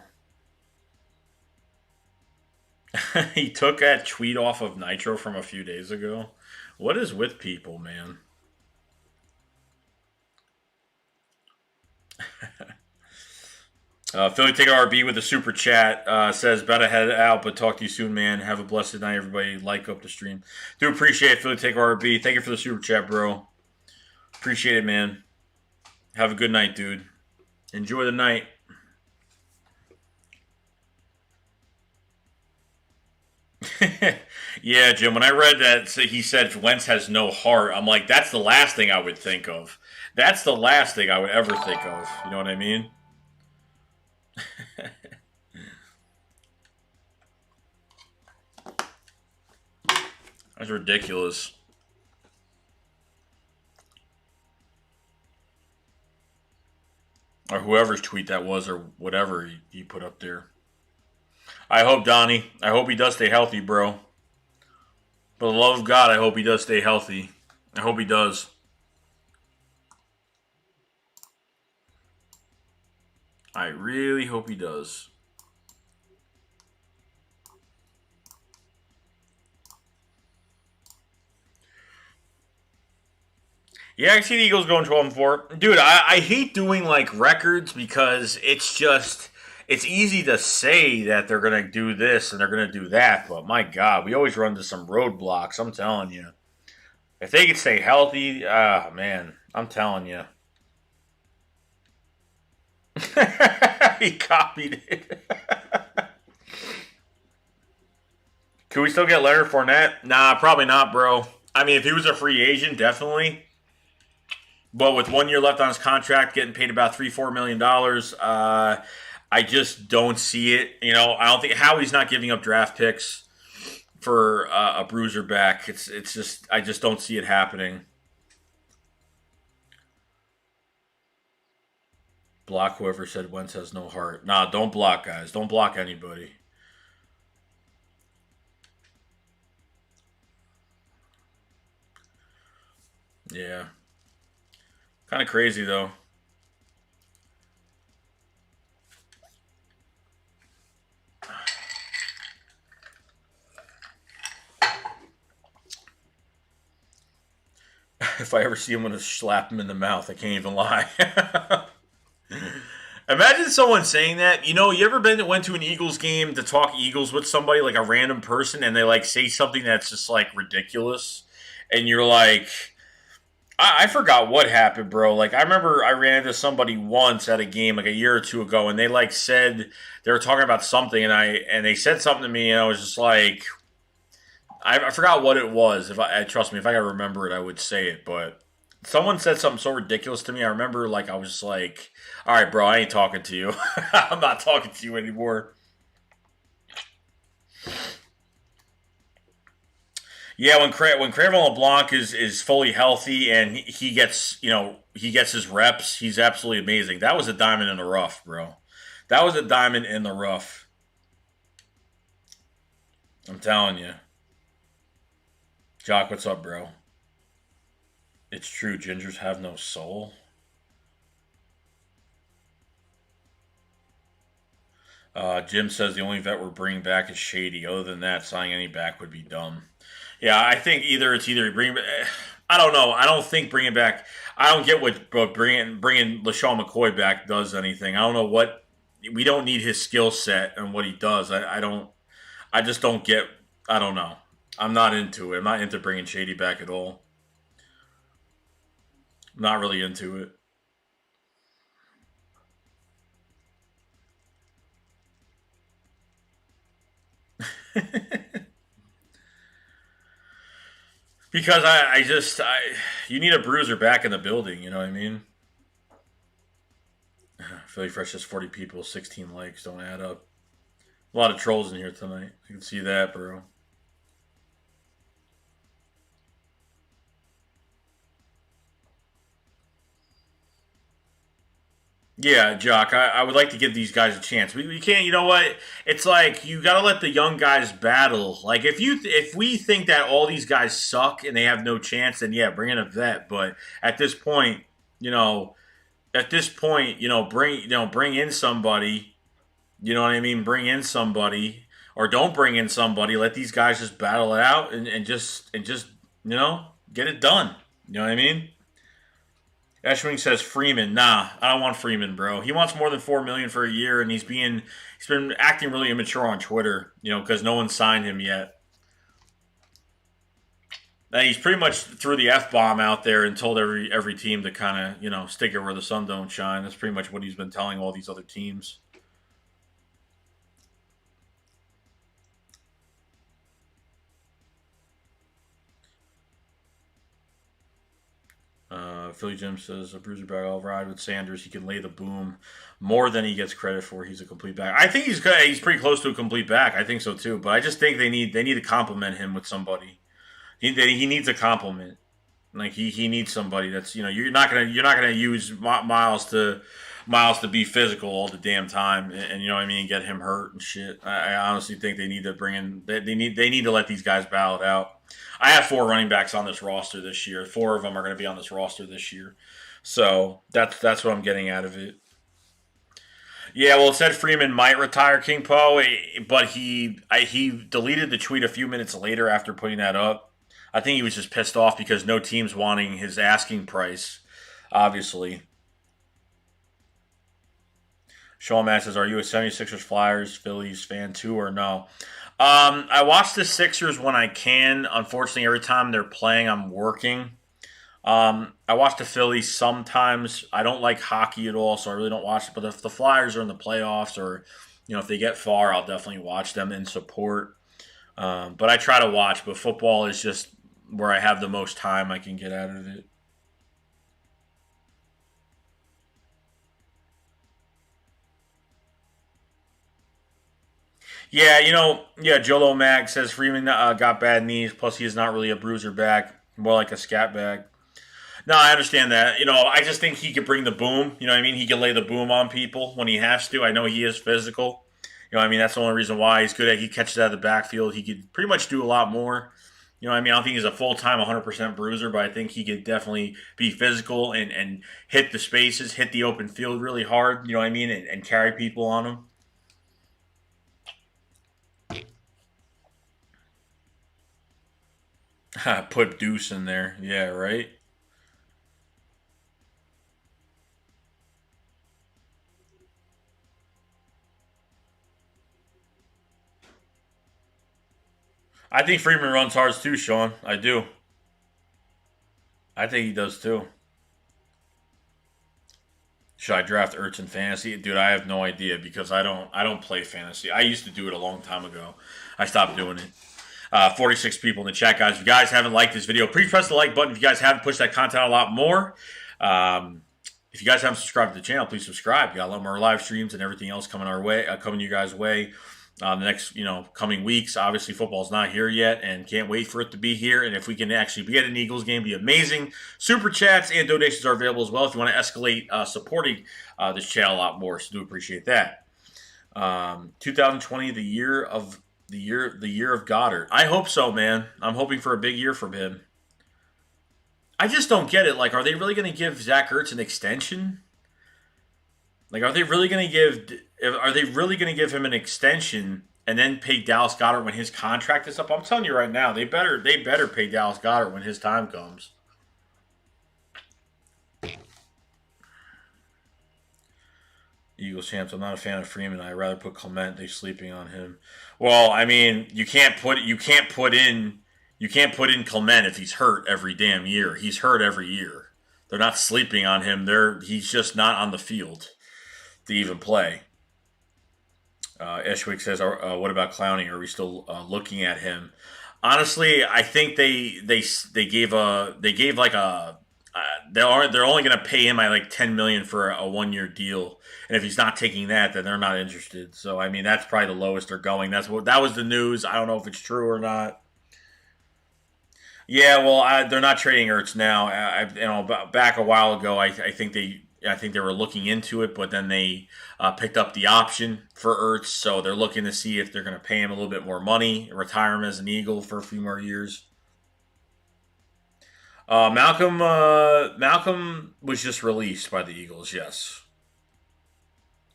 He took that tweet off of Nitro from a few days ago. What is with people, man? Philly Take RB with a super chat says, "Better head out, but talk to you soon, man. Have a blessed night, everybody. Like up the stream. Do appreciate it, Philly Take RB. Thank you for the super chat, bro. Appreciate it, man. Have a good night, dude. Enjoy the night." Yeah, Jim. When I read that he said Wentz has no heart, I'm like, that's the last thing I would think of. That's the last thing I would ever think of. You know what I mean? That's ridiculous. Or whoever's tweet that was, or whatever he put up there. I hope Donnie. I hope he does stay healthy, bro. For the love of God, I hope he does stay healthy. I hope he does. I really hope he does. Yeah, I see the Eagles going 12-4. Dude, I hate doing like records because it's easy to say that they're gonna do this and they're gonna do that, but my God, we always run into some roadblocks. I'm telling you, if they could stay healthy, man, I'm telling you, he copied it. Can we still get Leonard Fournette? Nah, probably not, bro. I mean, if he was a free agent, definitely. But with 1 year left on his contract, getting paid about $3-4 million, I just don't see it. You know, I don't think Howie's not giving up draft picks for a bruiser back. It's just I just don't see it happening. Block whoever said Wentz has no heart. Nah, don't block guys. Don't block anybody. Yeah, kind of crazy though. If I ever see him, I'm gonna slap him in the mouth. I can't even lie. Imagine someone saying that. You know, you ever went to an Eagles game to talk Eagles with somebody, like a random person, and they like say something that's just like ridiculous, and you're like, I forgot what happened, bro. Like I remember I ran into somebody once at a game like a year or two ago, and they like said they were talking about something, and they said something to me, and I was just like, I forgot what it was. If I trust me, if I could remember it, I would say it. But someone said something so ridiculous to me. I remember, like, I was just like, "All right, bro, I ain't talking to you. I'm not talking to you anymore." Yeah, when Craven LeBlanc is fully healthy and he gets he gets his reps, he's absolutely amazing. That was a diamond in the rough, bro. That was a diamond in the rough. I'm telling you, Jock. What's up, bro? It's true. Gingers have no soul. Jim says the only vet we're bringing back is Shady. Other than that, signing any back would be dumb. Yeah, I think either bring. I don't know. I don't think bringing back. I don't get what bringing LaShawn McCoy back does anything. I don't know what we don't need his skill set and what he does. I don't. I just don't get. I don't know. I'm not into it. I'm not into bringing Shady back at all. I'm not really into it. Because I just you need a bruiser back in the building. You know what I mean? Philly Fresh has 40 people, 16 likes. Don't add up. A lot of trolls in here tonight. You can see that, bro. Yeah, Jock. I would like to give these guys a chance. We can't. You know what? It's like you got to let the young guys battle. Like if we think that all these guys suck and they have no chance, then yeah, bring in a vet. But at this point, you know, bring in somebody. You know what I mean? Bring in somebody, or don't bring in somebody. Let these guys just battle it out and just get it done. You know what I mean? Eshwing says Freeman. Nah, I don't want Freeman, bro. He wants more than $4 million for a year, and he's been acting really immature on Twitter. You know, because no one signed him yet. And he's pretty much threw the f bomb out there and told every team to kind of stick it where the sun don't shine. That's pretty much what he's been telling all these other teams. Philly Jim says a bruiser back. I'll ride with Sanders. He can lay the boom more than he gets credit for. He's a complete back. I think he's good. He's pretty close to a complete back. I think so too. But I just think they need to compliment him with somebody. He needs a compliment. Like he needs somebody that's you're not gonna use Miles to be physical all the damn time, and you know what I mean, get him hurt and shit. I honestly think they need to bring in they need to let these guys battle it out. I have 4 running backs on this roster this year. 4 of them are going to be on this roster this year, so that's what I'm getting out of it. Yeah, well, it said Freeman might retire King Po, but he deleted the tweet a few minutes later after putting that up. I think he was just pissed off because no team's wanting his asking price, obviously. Sean Matt says, are you a 76ers Flyers Phillies fan too or no? I watch the Sixers when I can. Unfortunately, every time they're playing, I'm working. I watch the Phillies sometimes. I don't like hockey at all, so I really don't watch it. But if the Flyers are in the playoffs or, if they get far, I'll definitely watch them and support. But I try to watch, but football is just where I have the most time I can get out of it. Yeah, yeah, Jolo Mag says Freeman got bad knees, plus he is not really a bruiser back, more like a scat back. No, I understand that. I just think he could bring the boom. You know what I mean? He can lay the boom on people when he has to. I know he is physical. What I mean? That's the only reason why he's good at. He catches out of the backfield. He could pretty much do a lot more. What I mean? I don't think he's a full time 100% bruiser, but I think he could definitely be physical and hit the spaces, hit the open field really hard. You know what I mean? And carry people on him. Put Deuce in there. Yeah, right? I think Freeman runs hard too, Sean. I do. I think he does too. Should I draft Ertz in fantasy? Dude, I have no idea because I don't play fantasy. I used to do it a long time ago. I stopped doing it. 46 people in the chat, guys. If you guys haven't liked this video, please press the like button. If you guys haven't pushed that content a lot more, um, if you guys haven't subscribed to the channel, please subscribe. We got a lot more live streams and everything else coming our way, coming you guys' way. The next, coming weeks. Obviously, football's not here yet, and can't wait for it to be here. And if we can actually be at an Eagles game, be amazing. Super chats and donations are available as well if you want to escalate supporting this channel a lot more. So do appreciate that. 2020, the year of Goddard. I hope so, man. I'm hoping for a big year from him. I just don't get it. Like, are they really going to give Zach Ertz an extension? Like, are they really going to give him an extension and then pay Dallas Goddard when his contract is up? I'm telling you right now, they better pay Dallas Goddard when his time comes. Eagles champs. I'm not a fan of Freeman. I'd rather put Clement. They're sleeping on him. Well, I mean, you can't put in Clement if he's hurt every damn year. He's hurt every year. They're not sleeping on him. He's just not on the field to even play. Eshwick says, "What about Clowney? Are we still looking at him?" Honestly, I think they gave like a they're only going to pay him like $10 million for a 1 year deal, and if he's not taking that, then they're not interested. So I mean, that's probably the lowest they're going. That was the news. I don't know if it's true or not. Yeah, well, they're not trading Ertz now. Back a while ago, I think they were looking into it, but then they picked up the option for Ertz, so they're looking to see if they're going to pay him a little bit more money, retire him as an Eagle for a few more years. Malcolm was just released by the Eagles. Yes.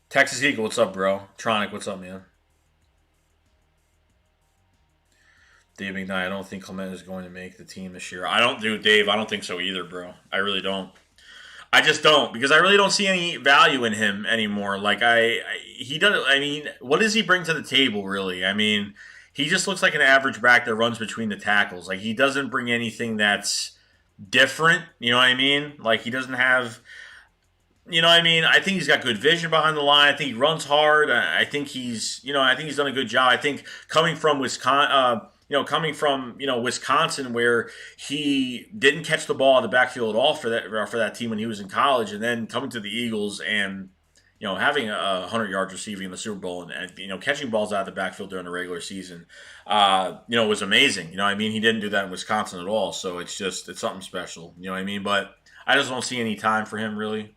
Texas Eagle, what's up, bro? Tronic, what's up, man? Dave McKnight, I don't think Clement is going to make the team this year. I don't do Dave. I don't think so either, bro. I really don't. I just don't because I really don't see any value in him anymore. Like he doesn't. I mean, what does he bring to the table? Really? I mean, he just looks like an average back that runs between the tackles. Like he doesn't bring anything that's different. You know what I mean? Like he doesn't have. You know what I mean? I think he's got good vision behind the line. I think he runs hard. I think he's done a good job. I think coming from Wisconsin, coming from Wisconsin, where he didn't catch the ball in the backfield at all for that team when he was in college, and then coming to the Eagles and having a 100 yards receiving in the Super Bowl and catching balls out of the backfield during the regular season, was amazing. I mean, he didn't do that in Wisconsin at all, so it's something special. You know what I mean? But I just don't see any time for him really.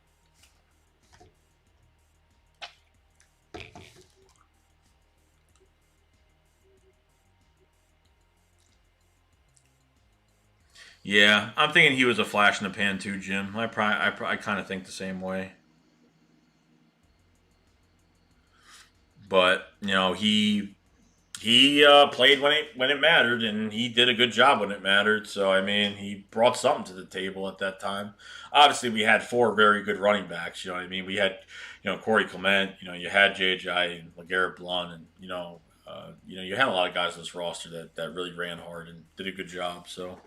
Yeah, I'm thinking he was a flash in the pan too, Jim. I kind of think the same way. But he played when it mattered, and he did a good job when it mattered. So I mean, he brought something to the table at that time. Obviously, we had four very good running backs. You know what I mean? We had Corey Clement. You had J.J. and LeGarrette Blunt, and you had a lot of guys on this roster that really ran hard and did a good job. So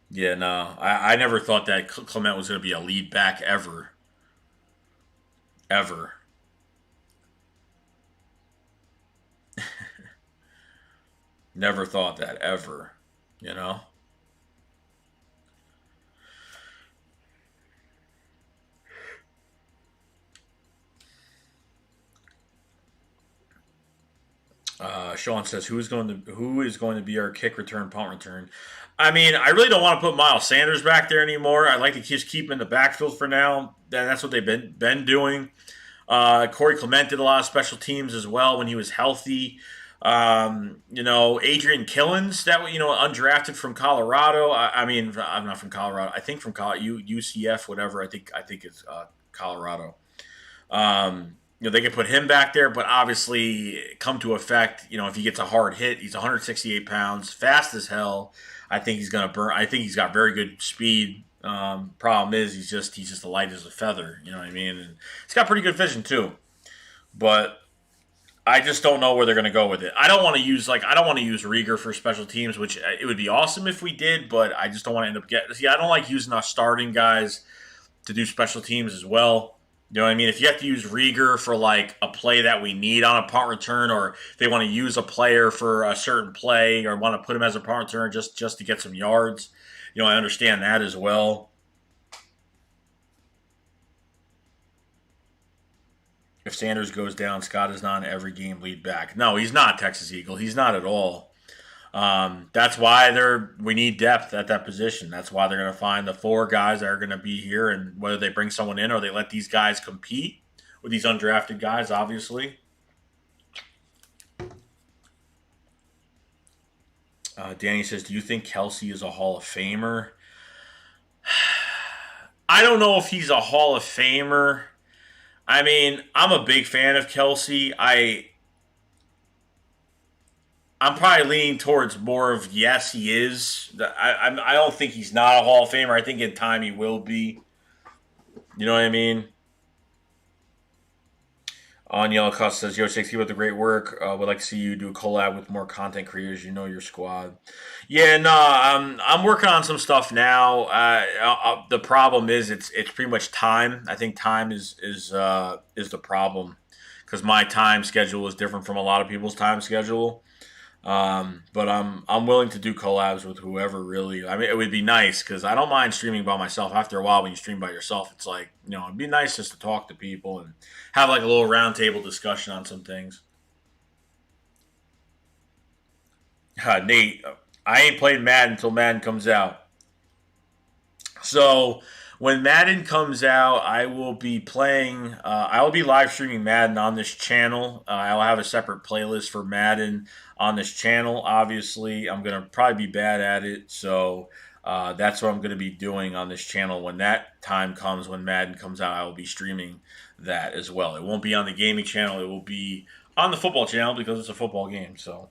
yeah, no, I never thought that Clement was going to be a lead back ever, ever. Never thought that ever. You know. Sean says, who is going to be our kick return, punt return? I mean, I really don't want to put Miles Sanders back there anymore. I'd like to just keep him in the backfield for now. That's what they've been doing. Corey Clement did a lot of special teams as well when he was healthy. Adrian Killens, that undrafted from Colorado. I mean, I'm not from Colorado. I think from UCF, whatever. I think it's Colorado. They can put him back there, but obviously come to effect. If he gets a hard hit, he's 168 pounds, fast as hell. I think he's gonna burn. I think he's got very good speed. Problem is, he's just light as a feather. You know what I mean? And he's got pretty good vision too. But I just don't know where they're gonna go with it. I don't want to use Rieger for special teams, which it would be awesome if we did, but I just don't want to end up getting. See, I don't like using our starting guys to do special teams as well. You know what I mean? If you have to use Rieger for like a play that we need on a punt return, or they want to use a player for a certain play, or want to put him as a punt returner just to get some yards, I understand that as well. If Sanders goes down, Scott is not an every game lead back. No, he's not Texas Eagle. He's not at all. That's why we need depth at that position. That's why they're going to find the four guys that are going to be here, and whether they bring someone in or they let these guys compete with these undrafted guys, obviously. Danny says, "Do you think Kelsey is a Hall of Famer?" I don't know if he's a Hall of Famer. I mean, I'm a big fan of Kelsey. I'm probably leaning towards more of yes, he is. I don't think he's not a Hall of Famer. I think in time he will be. You know what I mean? On Yellow Cuss says, Yo, 60 with the great work. Would like to see you do a collab with more content creators. You know your squad. Yeah, no, I'm working on some stuff now. The problem is it's pretty much time. I think time is the problem because my time schedule is different from a lot of people's time schedule. But I'm willing to do collabs with whoever really. I mean, it would be nice because I don't mind streaming by myself. After a while, when you stream by yourself, it's like it'd be nice just to talk to people and have like a little roundtable discussion on some things. Nate, I ain't played Madden until Madden comes out. So when Madden comes out, I will be playing. I will be live streaming Madden on this channel. I'll have a separate playlist for Madden on this channel. Obviously, I'm gonna probably be bad at it, so that's what I'm gonna be doing on this channel. When that time comes, when Madden comes out, I will be streaming that as well. It won't be on the gaming channel. It will be on the football channel because it's a football game. So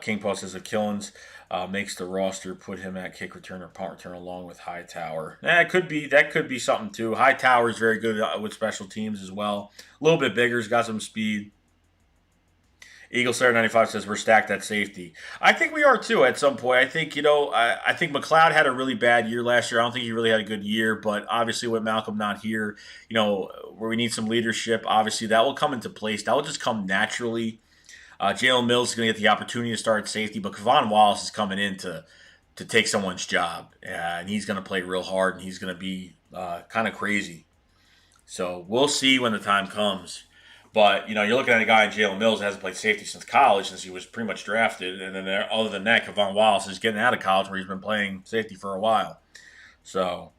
King Paul says that Killens makes the roster, put him at kick return or punt return along with Hightower. That could be something too. Hightower is very good with special teams as well. A little bit bigger, he's got some speed. Eagle Slayer 95 says we're stacked at safety. I think we are too at some point. I think, I think McLeod had a really bad year last year. I don't think he really had a good year, but obviously with Malcolm not here, where we need some leadership, obviously that will come into place. That will just come naturally. Jalen Mills is going to get the opportunity to start at safety, but Kevon Wallace is coming in to take someone's job, and he's going to play real hard, and he's going to be kind of crazy. So we'll see when the time comes. But you're looking at a guy in Jalen Mills that hasn't played safety since college, since he was pretty much drafted, and then other than that, Kevon Wallace is getting out of college where he's been playing safety for a while. So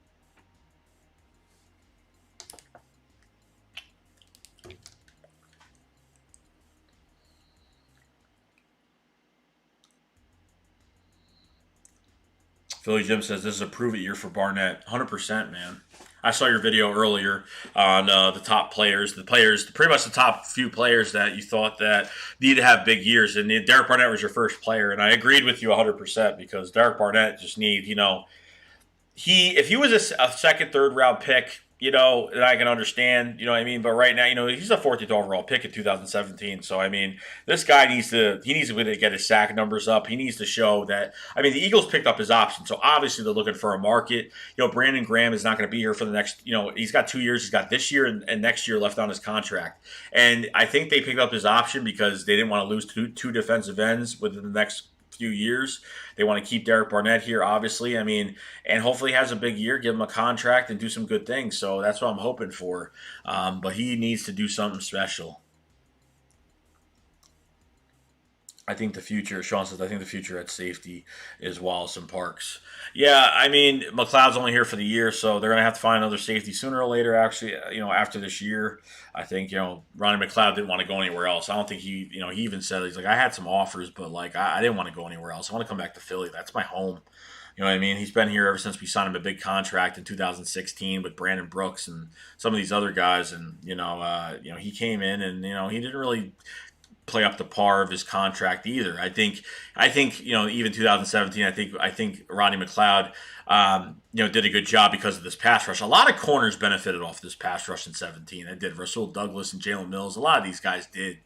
Philly Jim says this is a prove it year for Barnett. 100%, man. I saw your video earlier on the top players, pretty much the top few players that you thought that need to have big years. And Derek Barnett was your first player, and I agreed with you 100% because Derek Barnett just if he was a second, third round pick, that I can understand, what I mean? But right now, he's a 14th overall pick in 2017. So, I mean, this guy needs to get his sack numbers up. He needs to show that, I mean, the Eagles picked up his option. So, obviously, they're looking for a market. Brandon Graham is not going to be here for the next, he's got 2 years. He's got this year and next year left on his contract. And I think they picked up his option because they didn't want to lose two defensive ends within the next few years. They want to keep Derek Barnett here, obviously. I mean, and hopefully he has a big year, give him a contract, and do some good things. So that's what I'm hoping for. But he needs to do something special. I think the future, Sean says, I think the future at safety is Wallace and Parks. Yeah, I mean, McLeod's only here for the year, so they're going to have to find another safety sooner or later, actually, after this year. I think, Ronnie McLeod didn't want to go anywhere else. I don't think he even said, he's like, I had some offers, but, I didn't want to go anywhere else. I want to come back to Philly. That's my home. You know what I mean? He's been here ever since we signed him a big contract in 2016 with Brandon Brooks and some of these other guys. And, he came in and, he didn't really play up to par of his contract either. I think even 2017. I think Rodney McLeod did a good job because of this pass rush. A lot of corners benefited off this pass rush in 17. They did. Rasul Douglas and Jalen Mills. A lot of these guys did.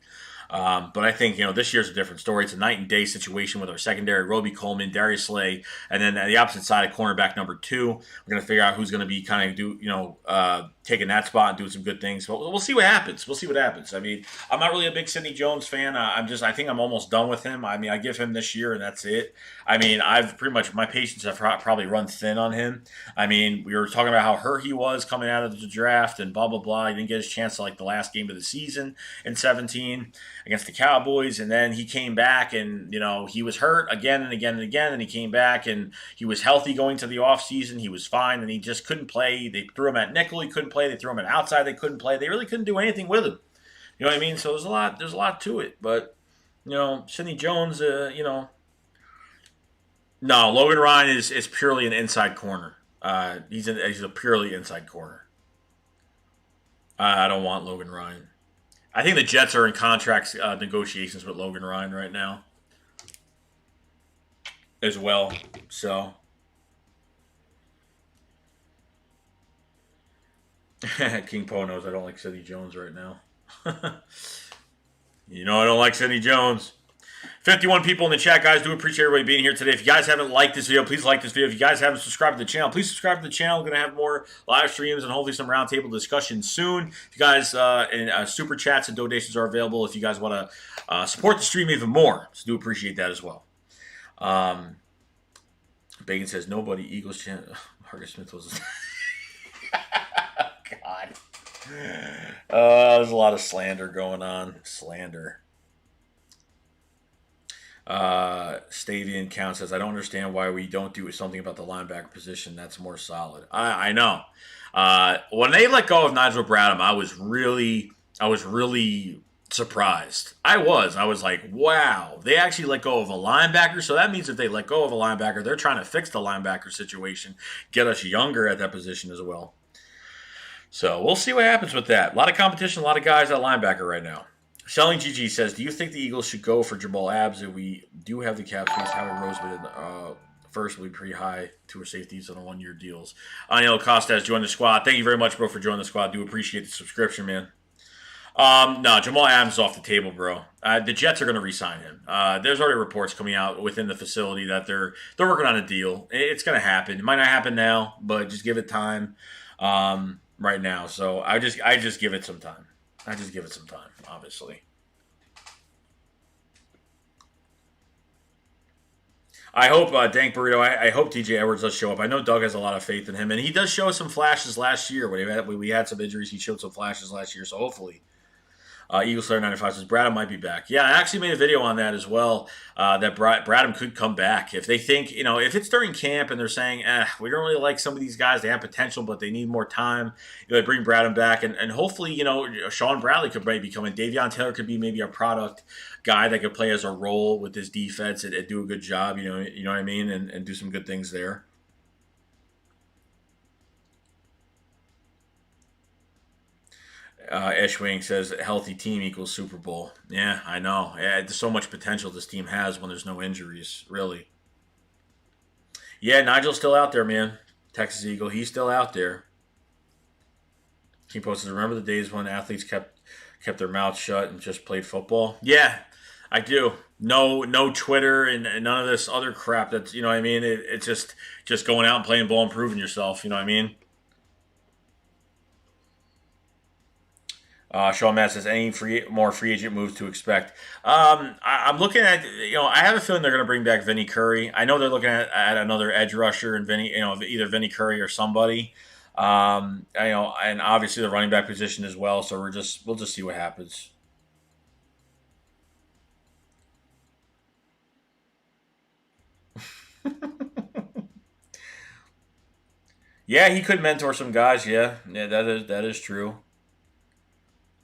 But I think, this year's a different story. It's a night and day situation with our secondary, Roby Coleman, Darius Slay, and then at the opposite side of cornerback number 2, we're going to figure out who's going to be kind of taking that spot and doing some good things. But we'll see what happens. I mean, I'm not really a big Sidney Jones fan. I think I'm almost done with him. I mean, I give him this year and that's it. I mean, I've pretty much, my patience have probably run thin on him. I mean, we were talking about how hurt he was coming out of the draft and blah, blah, blah. He didn't get his chance to the last game of the season in 17 against the Cowboys. And then he came back and, he was hurt again and again and again. And he came back and he was healthy going to the offseason. He was fine and he just couldn't play. They threw him at nickel. He couldn't play. They threw him at outside. They couldn't play. They really couldn't do anything with him. You know what I mean? So there's a lot to it. But, Sidney Jones, no, Logan Ryan is purely an inside corner. He's a purely inside corner. I don't want Logan Ryan. I think the Jets are in contract negotiations with Logan Ryan right now as well. So King Po knows I don't like Sidney Jones right now. I don't like Sidney Jones. 51 people in the chat, guys. Do appreciate everybody being here today. If you guys haven't liked this video, please like this video. If you guys haven't subscribed to the channel, please subscribe to the channel. We're going to have more live streams and hopefully some roundtable discussions soon. If you guys, super chats and donations are available if you guys want to support the stream even more. So do appreciate that as well. Bacon says, nobody Eagles chant. Marcus Smith was... God. There's a lot of slander going on. Slander. Stavian Count says, I don't understand why we don't do something about the linebacker position that's more solid. I know. When they let go of Nigel Bradham, I was really surprised. I was like, wow, they actually let go of a linebacker. So that means if they let go of a linebacker, they're trying to fix the linebacker situation, get us younger at that position as well. So we'll see what happens with that. A lot of competition, a lot of guys at linebacker right now. Selling GG says, do you think the Eagles should go for Jamal Abs if we do have the cap space? Howie Roseman first will be pretty high to our safeties on 1-year deals. Aniel Costa has joined the squad. Thank you very much, bro, for joining the squad. Do appreciate the subscription, man. No, Jamal Adams is off the table, bro. The Jets are going to re-sign him. There's already reports coming out within the facility that they're working on a deal. It's going to happen. It might not happen now, but just give it time. Right now, so I just give it some time. I just give it some time. Obviously, I hope Dank Burrito. I hope TJ Edwards does show up. I know Doug has a lot of faith in him, and he does show some flashes last year. When we had some injuries, he showed some flashes last year. So hopefully Eagle Slayer 95 says Bradham might be back. Yeah, I actually made a video on that as well. That Bradham could come back if they think, if it's during camp and they're saying, we don't really like some of these guys. They have potential, but they need more time. They bring Bradham back, and hopefully, Sean Bradley could maybe come in. Davion Taylor could be maybe a product guy that could play as a role with this defense and do a good job. You know what I mean, and do some good things there. Eshwing says a healthy team equals Super Bowl. Yeah, I know. Yeah, there's so much potential this team has when there's no injuries, really. Yeah, Nigel's still out there, man. Texas Eagle, he's still out there. Team posted, remember the days when athletes kept their mouths shut and just played football? Yeah, I do. No Twitter and none of this other crap. That's what I mean. It's just going out and playing ball and proving yourself. You know what I mean? Sean Matt says any more free agent moves to expect. I'm looking at I have a feeling they're going to bring back Vinny Curry. I know they're looking at another edge rusher and Vinny either Vinny Curry or somebody. And obviously the running back position as well. So we'll just see what happens. Yeah, he could mentor some guys. Yeah, that is true.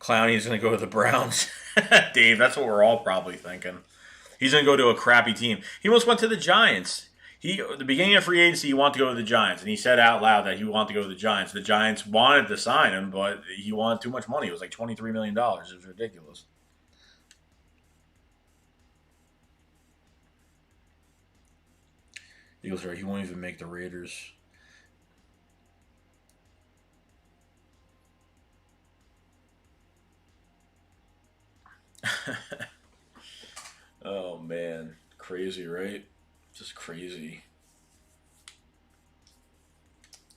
Clowney's going to go to the Browns. Dave, that's what we're all probably thinking. He's going to go to a crappy team. He almost went to the Giants. At the beginning of free agency, he wanted to go to the Giants, and he said out loud that he wanted to go to the Giants. The Giants wanted to sign him, but he wanted too much money. It was like $23 million. It was ridiculous. Eagles are. He won't even make the Raiders. Oh man, crazy, right? Just crazy,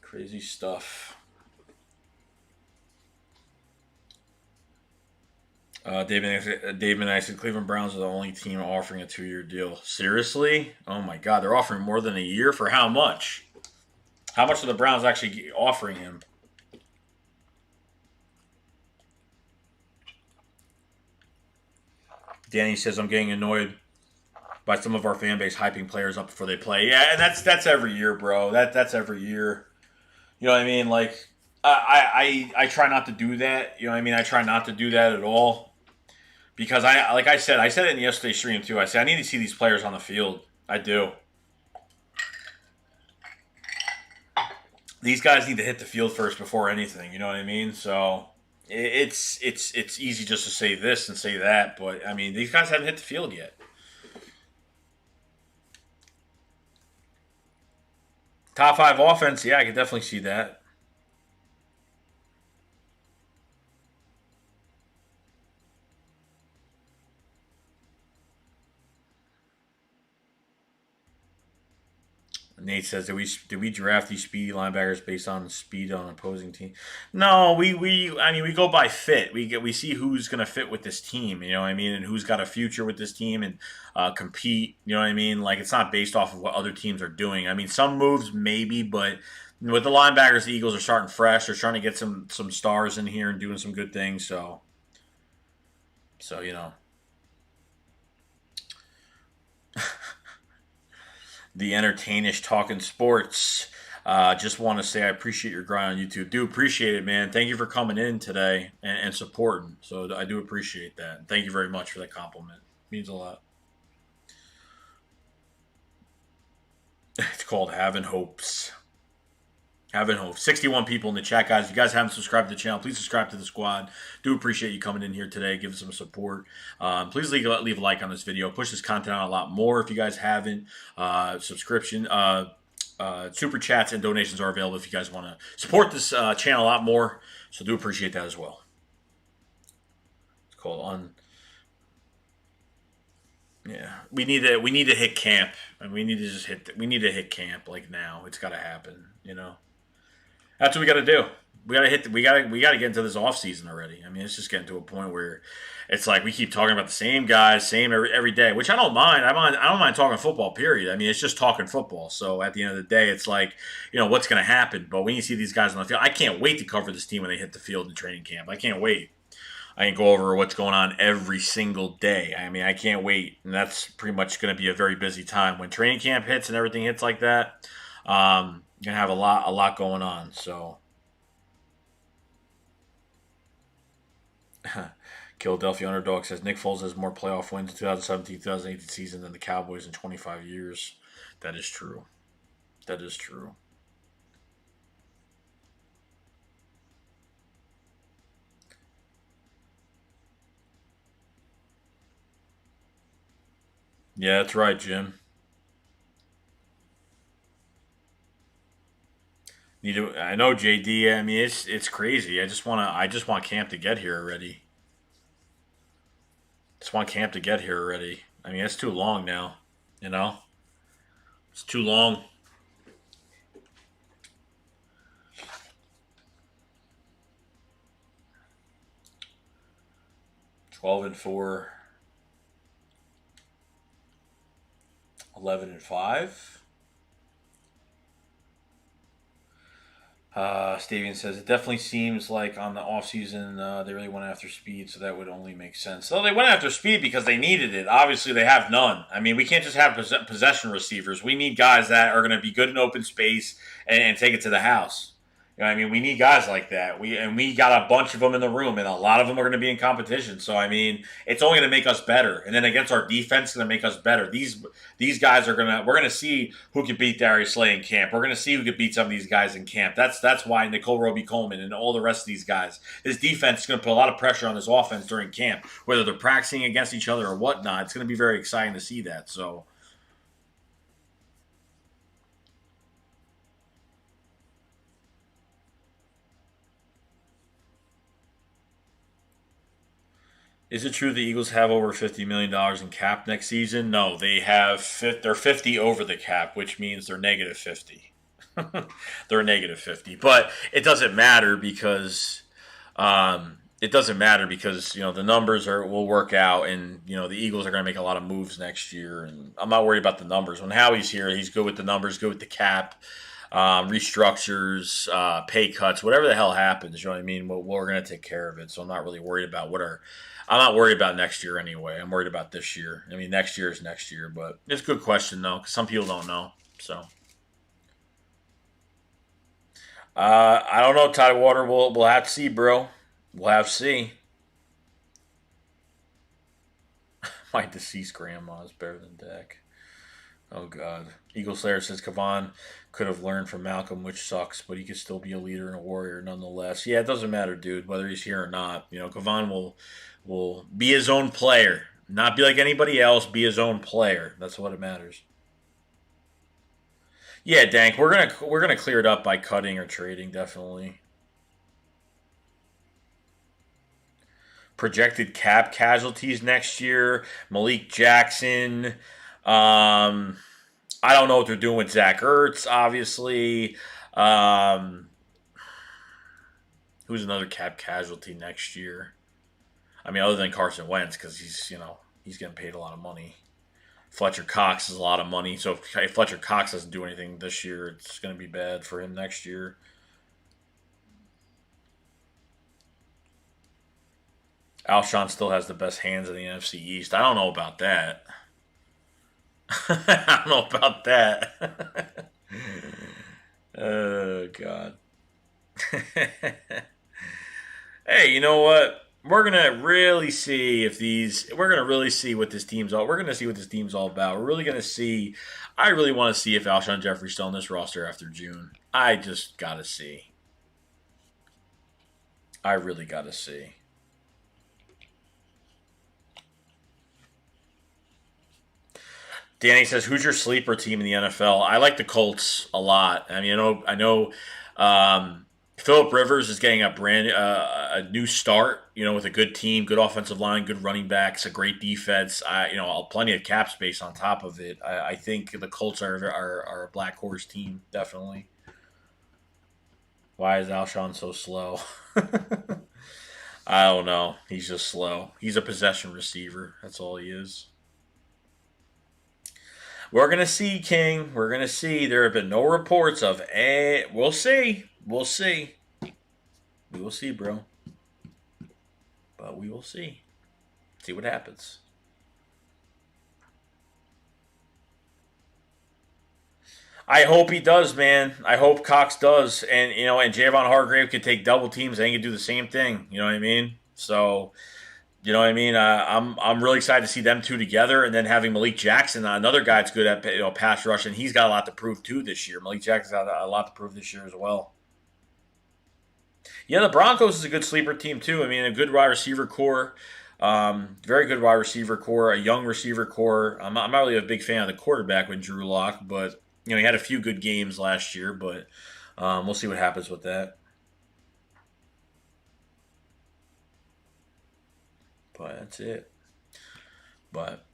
crazy stuff. David and I said Cleveland Browns are the only team offering a 2-year deal. Seriously? Oh my God, they're offering more than a year for how much? How much are the Browns actually offering him? Danny says I'm getting annoyed by some of our fan base hyping players up before they play. Yeah, and that's every year, bro. That's every year. You know what I mean? Like I try not to do that. You know what I mean? I try not to do that at all because I said it in yesterday's stream too. I said I need to see these players on the field. I do. These guys need to hit the field first before anything. You know what I mean? So it's easy just to say this and say that, but I mean these guys haven't hit the field yet. Top five offense, yeah, I can definitely see that. Nate says, "Did we draft these speedy linebackers based on speed on opposing team?" No, we go by fit. We see who's going to fit with this team. You know what I mean, and who's got a future with this team and compete. You know what I mean. Like it's not based off of what other teams are doing. I mean, some moves maybe, but with the linebackers, the Eagles are starting fresh. They're trying to get some stars in here and doing some good things. So the entertainish talking sports. Just want to say I appreciate your grind on YouTube. Do appreciate it, man. Thank you for coming in today and supporting. So I do appreciate that. Thank you very much for that compliment. It means a lot. It's called Having Hopes. Having hope. 61 people in the chat, guys. If you guys haven't subscribed to the channel, please subscribe to the squad. Do appreciate you coming in here today. Give us some support. Please leave a like on this video. Push this content out a lot more if you guys haven't. Subscription, super chats, and donations are available if you guys want to support this channel a lot more. So do appreciate that as well. called on. Yeah, we need to hit camp, and we need to just hit. We need to hit camp like now. It's got to happen. That's what we got to do. We got to hit. We got to get into this off season already. I mean, it's just getting to a point where it's like we keep talking about the same guys, same every day, which I don't mind. I don't mind talking football. Period. I mean, it's just talking football. So at the end of the day, it's like what's going to happen. But when you see these guys on the field, I can't wait to cover this team when they hit the field in training camp. I can't wait. I can go over what's going on every single day. I mean, I can't wait, and that's pretty much going to be a very busy time when training camp hits and everything hits like that. Gonna have a lot going on. So, Philadelphia Underdog says Nick Foles has more playoff wins in 2017-2018 season than the Cowboys in 25 years. That is true. That is true. Yeah, that's right, Jim. I know JD. I mean, it's crazy. I just want Camp to get here already. Just want Camp to get here already. I mean, it's too long now. You know, it's too long. 12-4, 11-5. Steven says it definitely seems like on the offseason they really went after speed, so that would only make sense. So they went after speed because they needed it. Obviously, they have none. I mean, we can't just have possession receivers. We need guys that are going to be good in open space and take it to the house. I mean, we need guys like that. We got a bunch of them in the room, and a lot of them are going to be in competition. So I mean, it's only going to make us better. And then against our defense, it's going to make us better. These guys are gonna we're going to see who can beat Darius Slay in camp. We're going to see who can beat some of these guys in camp. That's why Nicole Roby Coleman and all the rest of these guys. This defense is going to put a lot of pressure on this offense during camp, whether they're practicing against each other or whatnot. It's going to be very exciting to see that. So. Is it true the Eagles have over $50 million in cap next season? No, they're 50 over the cap, which means they're negative 50. They're negative 50, but it doesn't matter because the numbers will work out, and the Eagles are going to make a lot of moves next year, and I'm not worried about the numbers. When Howie's here, he's good with the numbers, good with the cap, restructures, pay cuts, whatever the hell happens. You know what I mean? We're going to take care of it, so I'm not really worried about what our. I'm not worried about next year anyway. I'm worried about this year. I mean, next year is next year, but it's a good question though, because some people don't know. So I don't know, Tidewater. We'll have to see, bro. We'll have to see. My deceased grandma is better than Dak. Oh God. Eagle Slayer says Kavan could have learned from Malcolm, which sucks, but he could still be a leader and a warrior nonetheless. Yeah, it doesn't matter, dude, whether he's here or not. Kavan will be his own player, not be like anybody else. Be his own player. That's what it matters. Yeah, Dank, we're gonna clear it up by cutting or trading, definitely. Projected cap casualties next year: Malik Jackson. Um, I don't know what they're doing with Zach Ertz, obviously. Um, who's another cap casualty next year? I mean, other than Carson Wentz, because he's getting paid a lot of money. Fletcher Cox is a lot of money, so if Fletcher Cox doesn't do anything this year, it's going to be bad for him next year. Alshon still has the best hands in the NFC East. I don't know about that. I don't know about that. Oh God. Hey, you know what? We're gonna really see if these. We're gonna really see what this team's all. We're gonna see what this team's all about. We're really gonna see. I really want to see if Alshon Jeffrey's still on this roster after June. I just gotta see. I really gotta see. Danny says, "Who's your sleeper team in the NFL?" I like the Colts a lot. I mean, I know. Philip Rivers is getting a new start, with a good team, good offensive line, good running backs, a great defense. Plenty of cap space on top of it. I think the Colts are a black horse team, definitely. Why is Alshon so slow? I don't know. He's just slow. He's a possession receiver. That's all he is. We're gonna see, King. We're gonna see. There have been no reports of. We'll see. We'll see. We will see, bro. But we will see. See what happens. I hope he does, man. I hope Cox does, and Javon Hargrave could take double teams and he could do the same thing. You know what I mean? So, you know what I mean? I'm really excited to see them two together, and then having Malik Jackson, another guy that's good at pass rush, and he's got a lot to prove too this year. Malik Jackson's got a lot to prove this year as well. Yeah, the Broncos is a good sleeper team too. I mean, a good wide receiver core, very good wide receiver core, a young receiver core. I'm not really a big fan of the quarterback with Drew Lock, but he had a few good games last year. But we'll see what happens with that. But that's it. But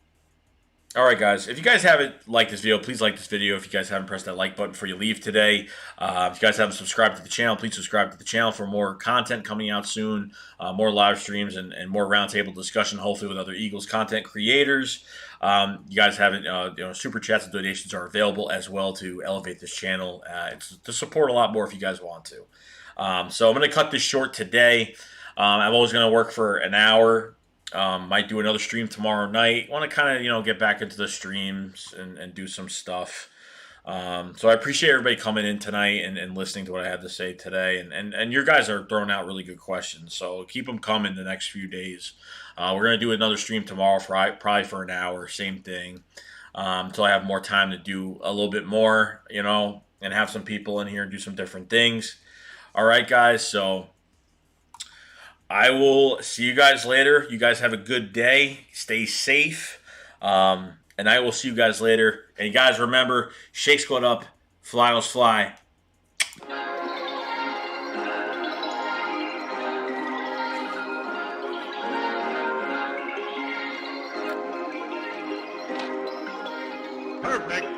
all right, guys. If you guys haven't liked this video, please like this video. If you guys haven't pressed that like button before you leave today, if you guys haven't subscribed to the channel, please subscribe to the channel for more content coming out soon, more live streams, and more roundtable discussion, hopefully with other Eagles content creators. You guys haven't, super chats and donations are available as well to elevate this channel. It's to support a lot more if you guys want to. So I'm going to cut this short today. I'm always going to work for an hour. Might do another stream tomorrow night. Want to kind of get back into the streams and do some stuff. So I appreciate everybody coming in tonight and listening to what I had to say today. And your guys are throwing out really good questions. So keep them coming the next few days. We're gonna do another stream tomorrow probably for an hour. Same thing. Until I have more time to do a little bit more. And have some people in here and do some different things. All right, guys. So I will see you guys later. You guys have a good day. Stay safe. And I will see you guys later. And you guys remember, shake squad up, fly fly. Perfect.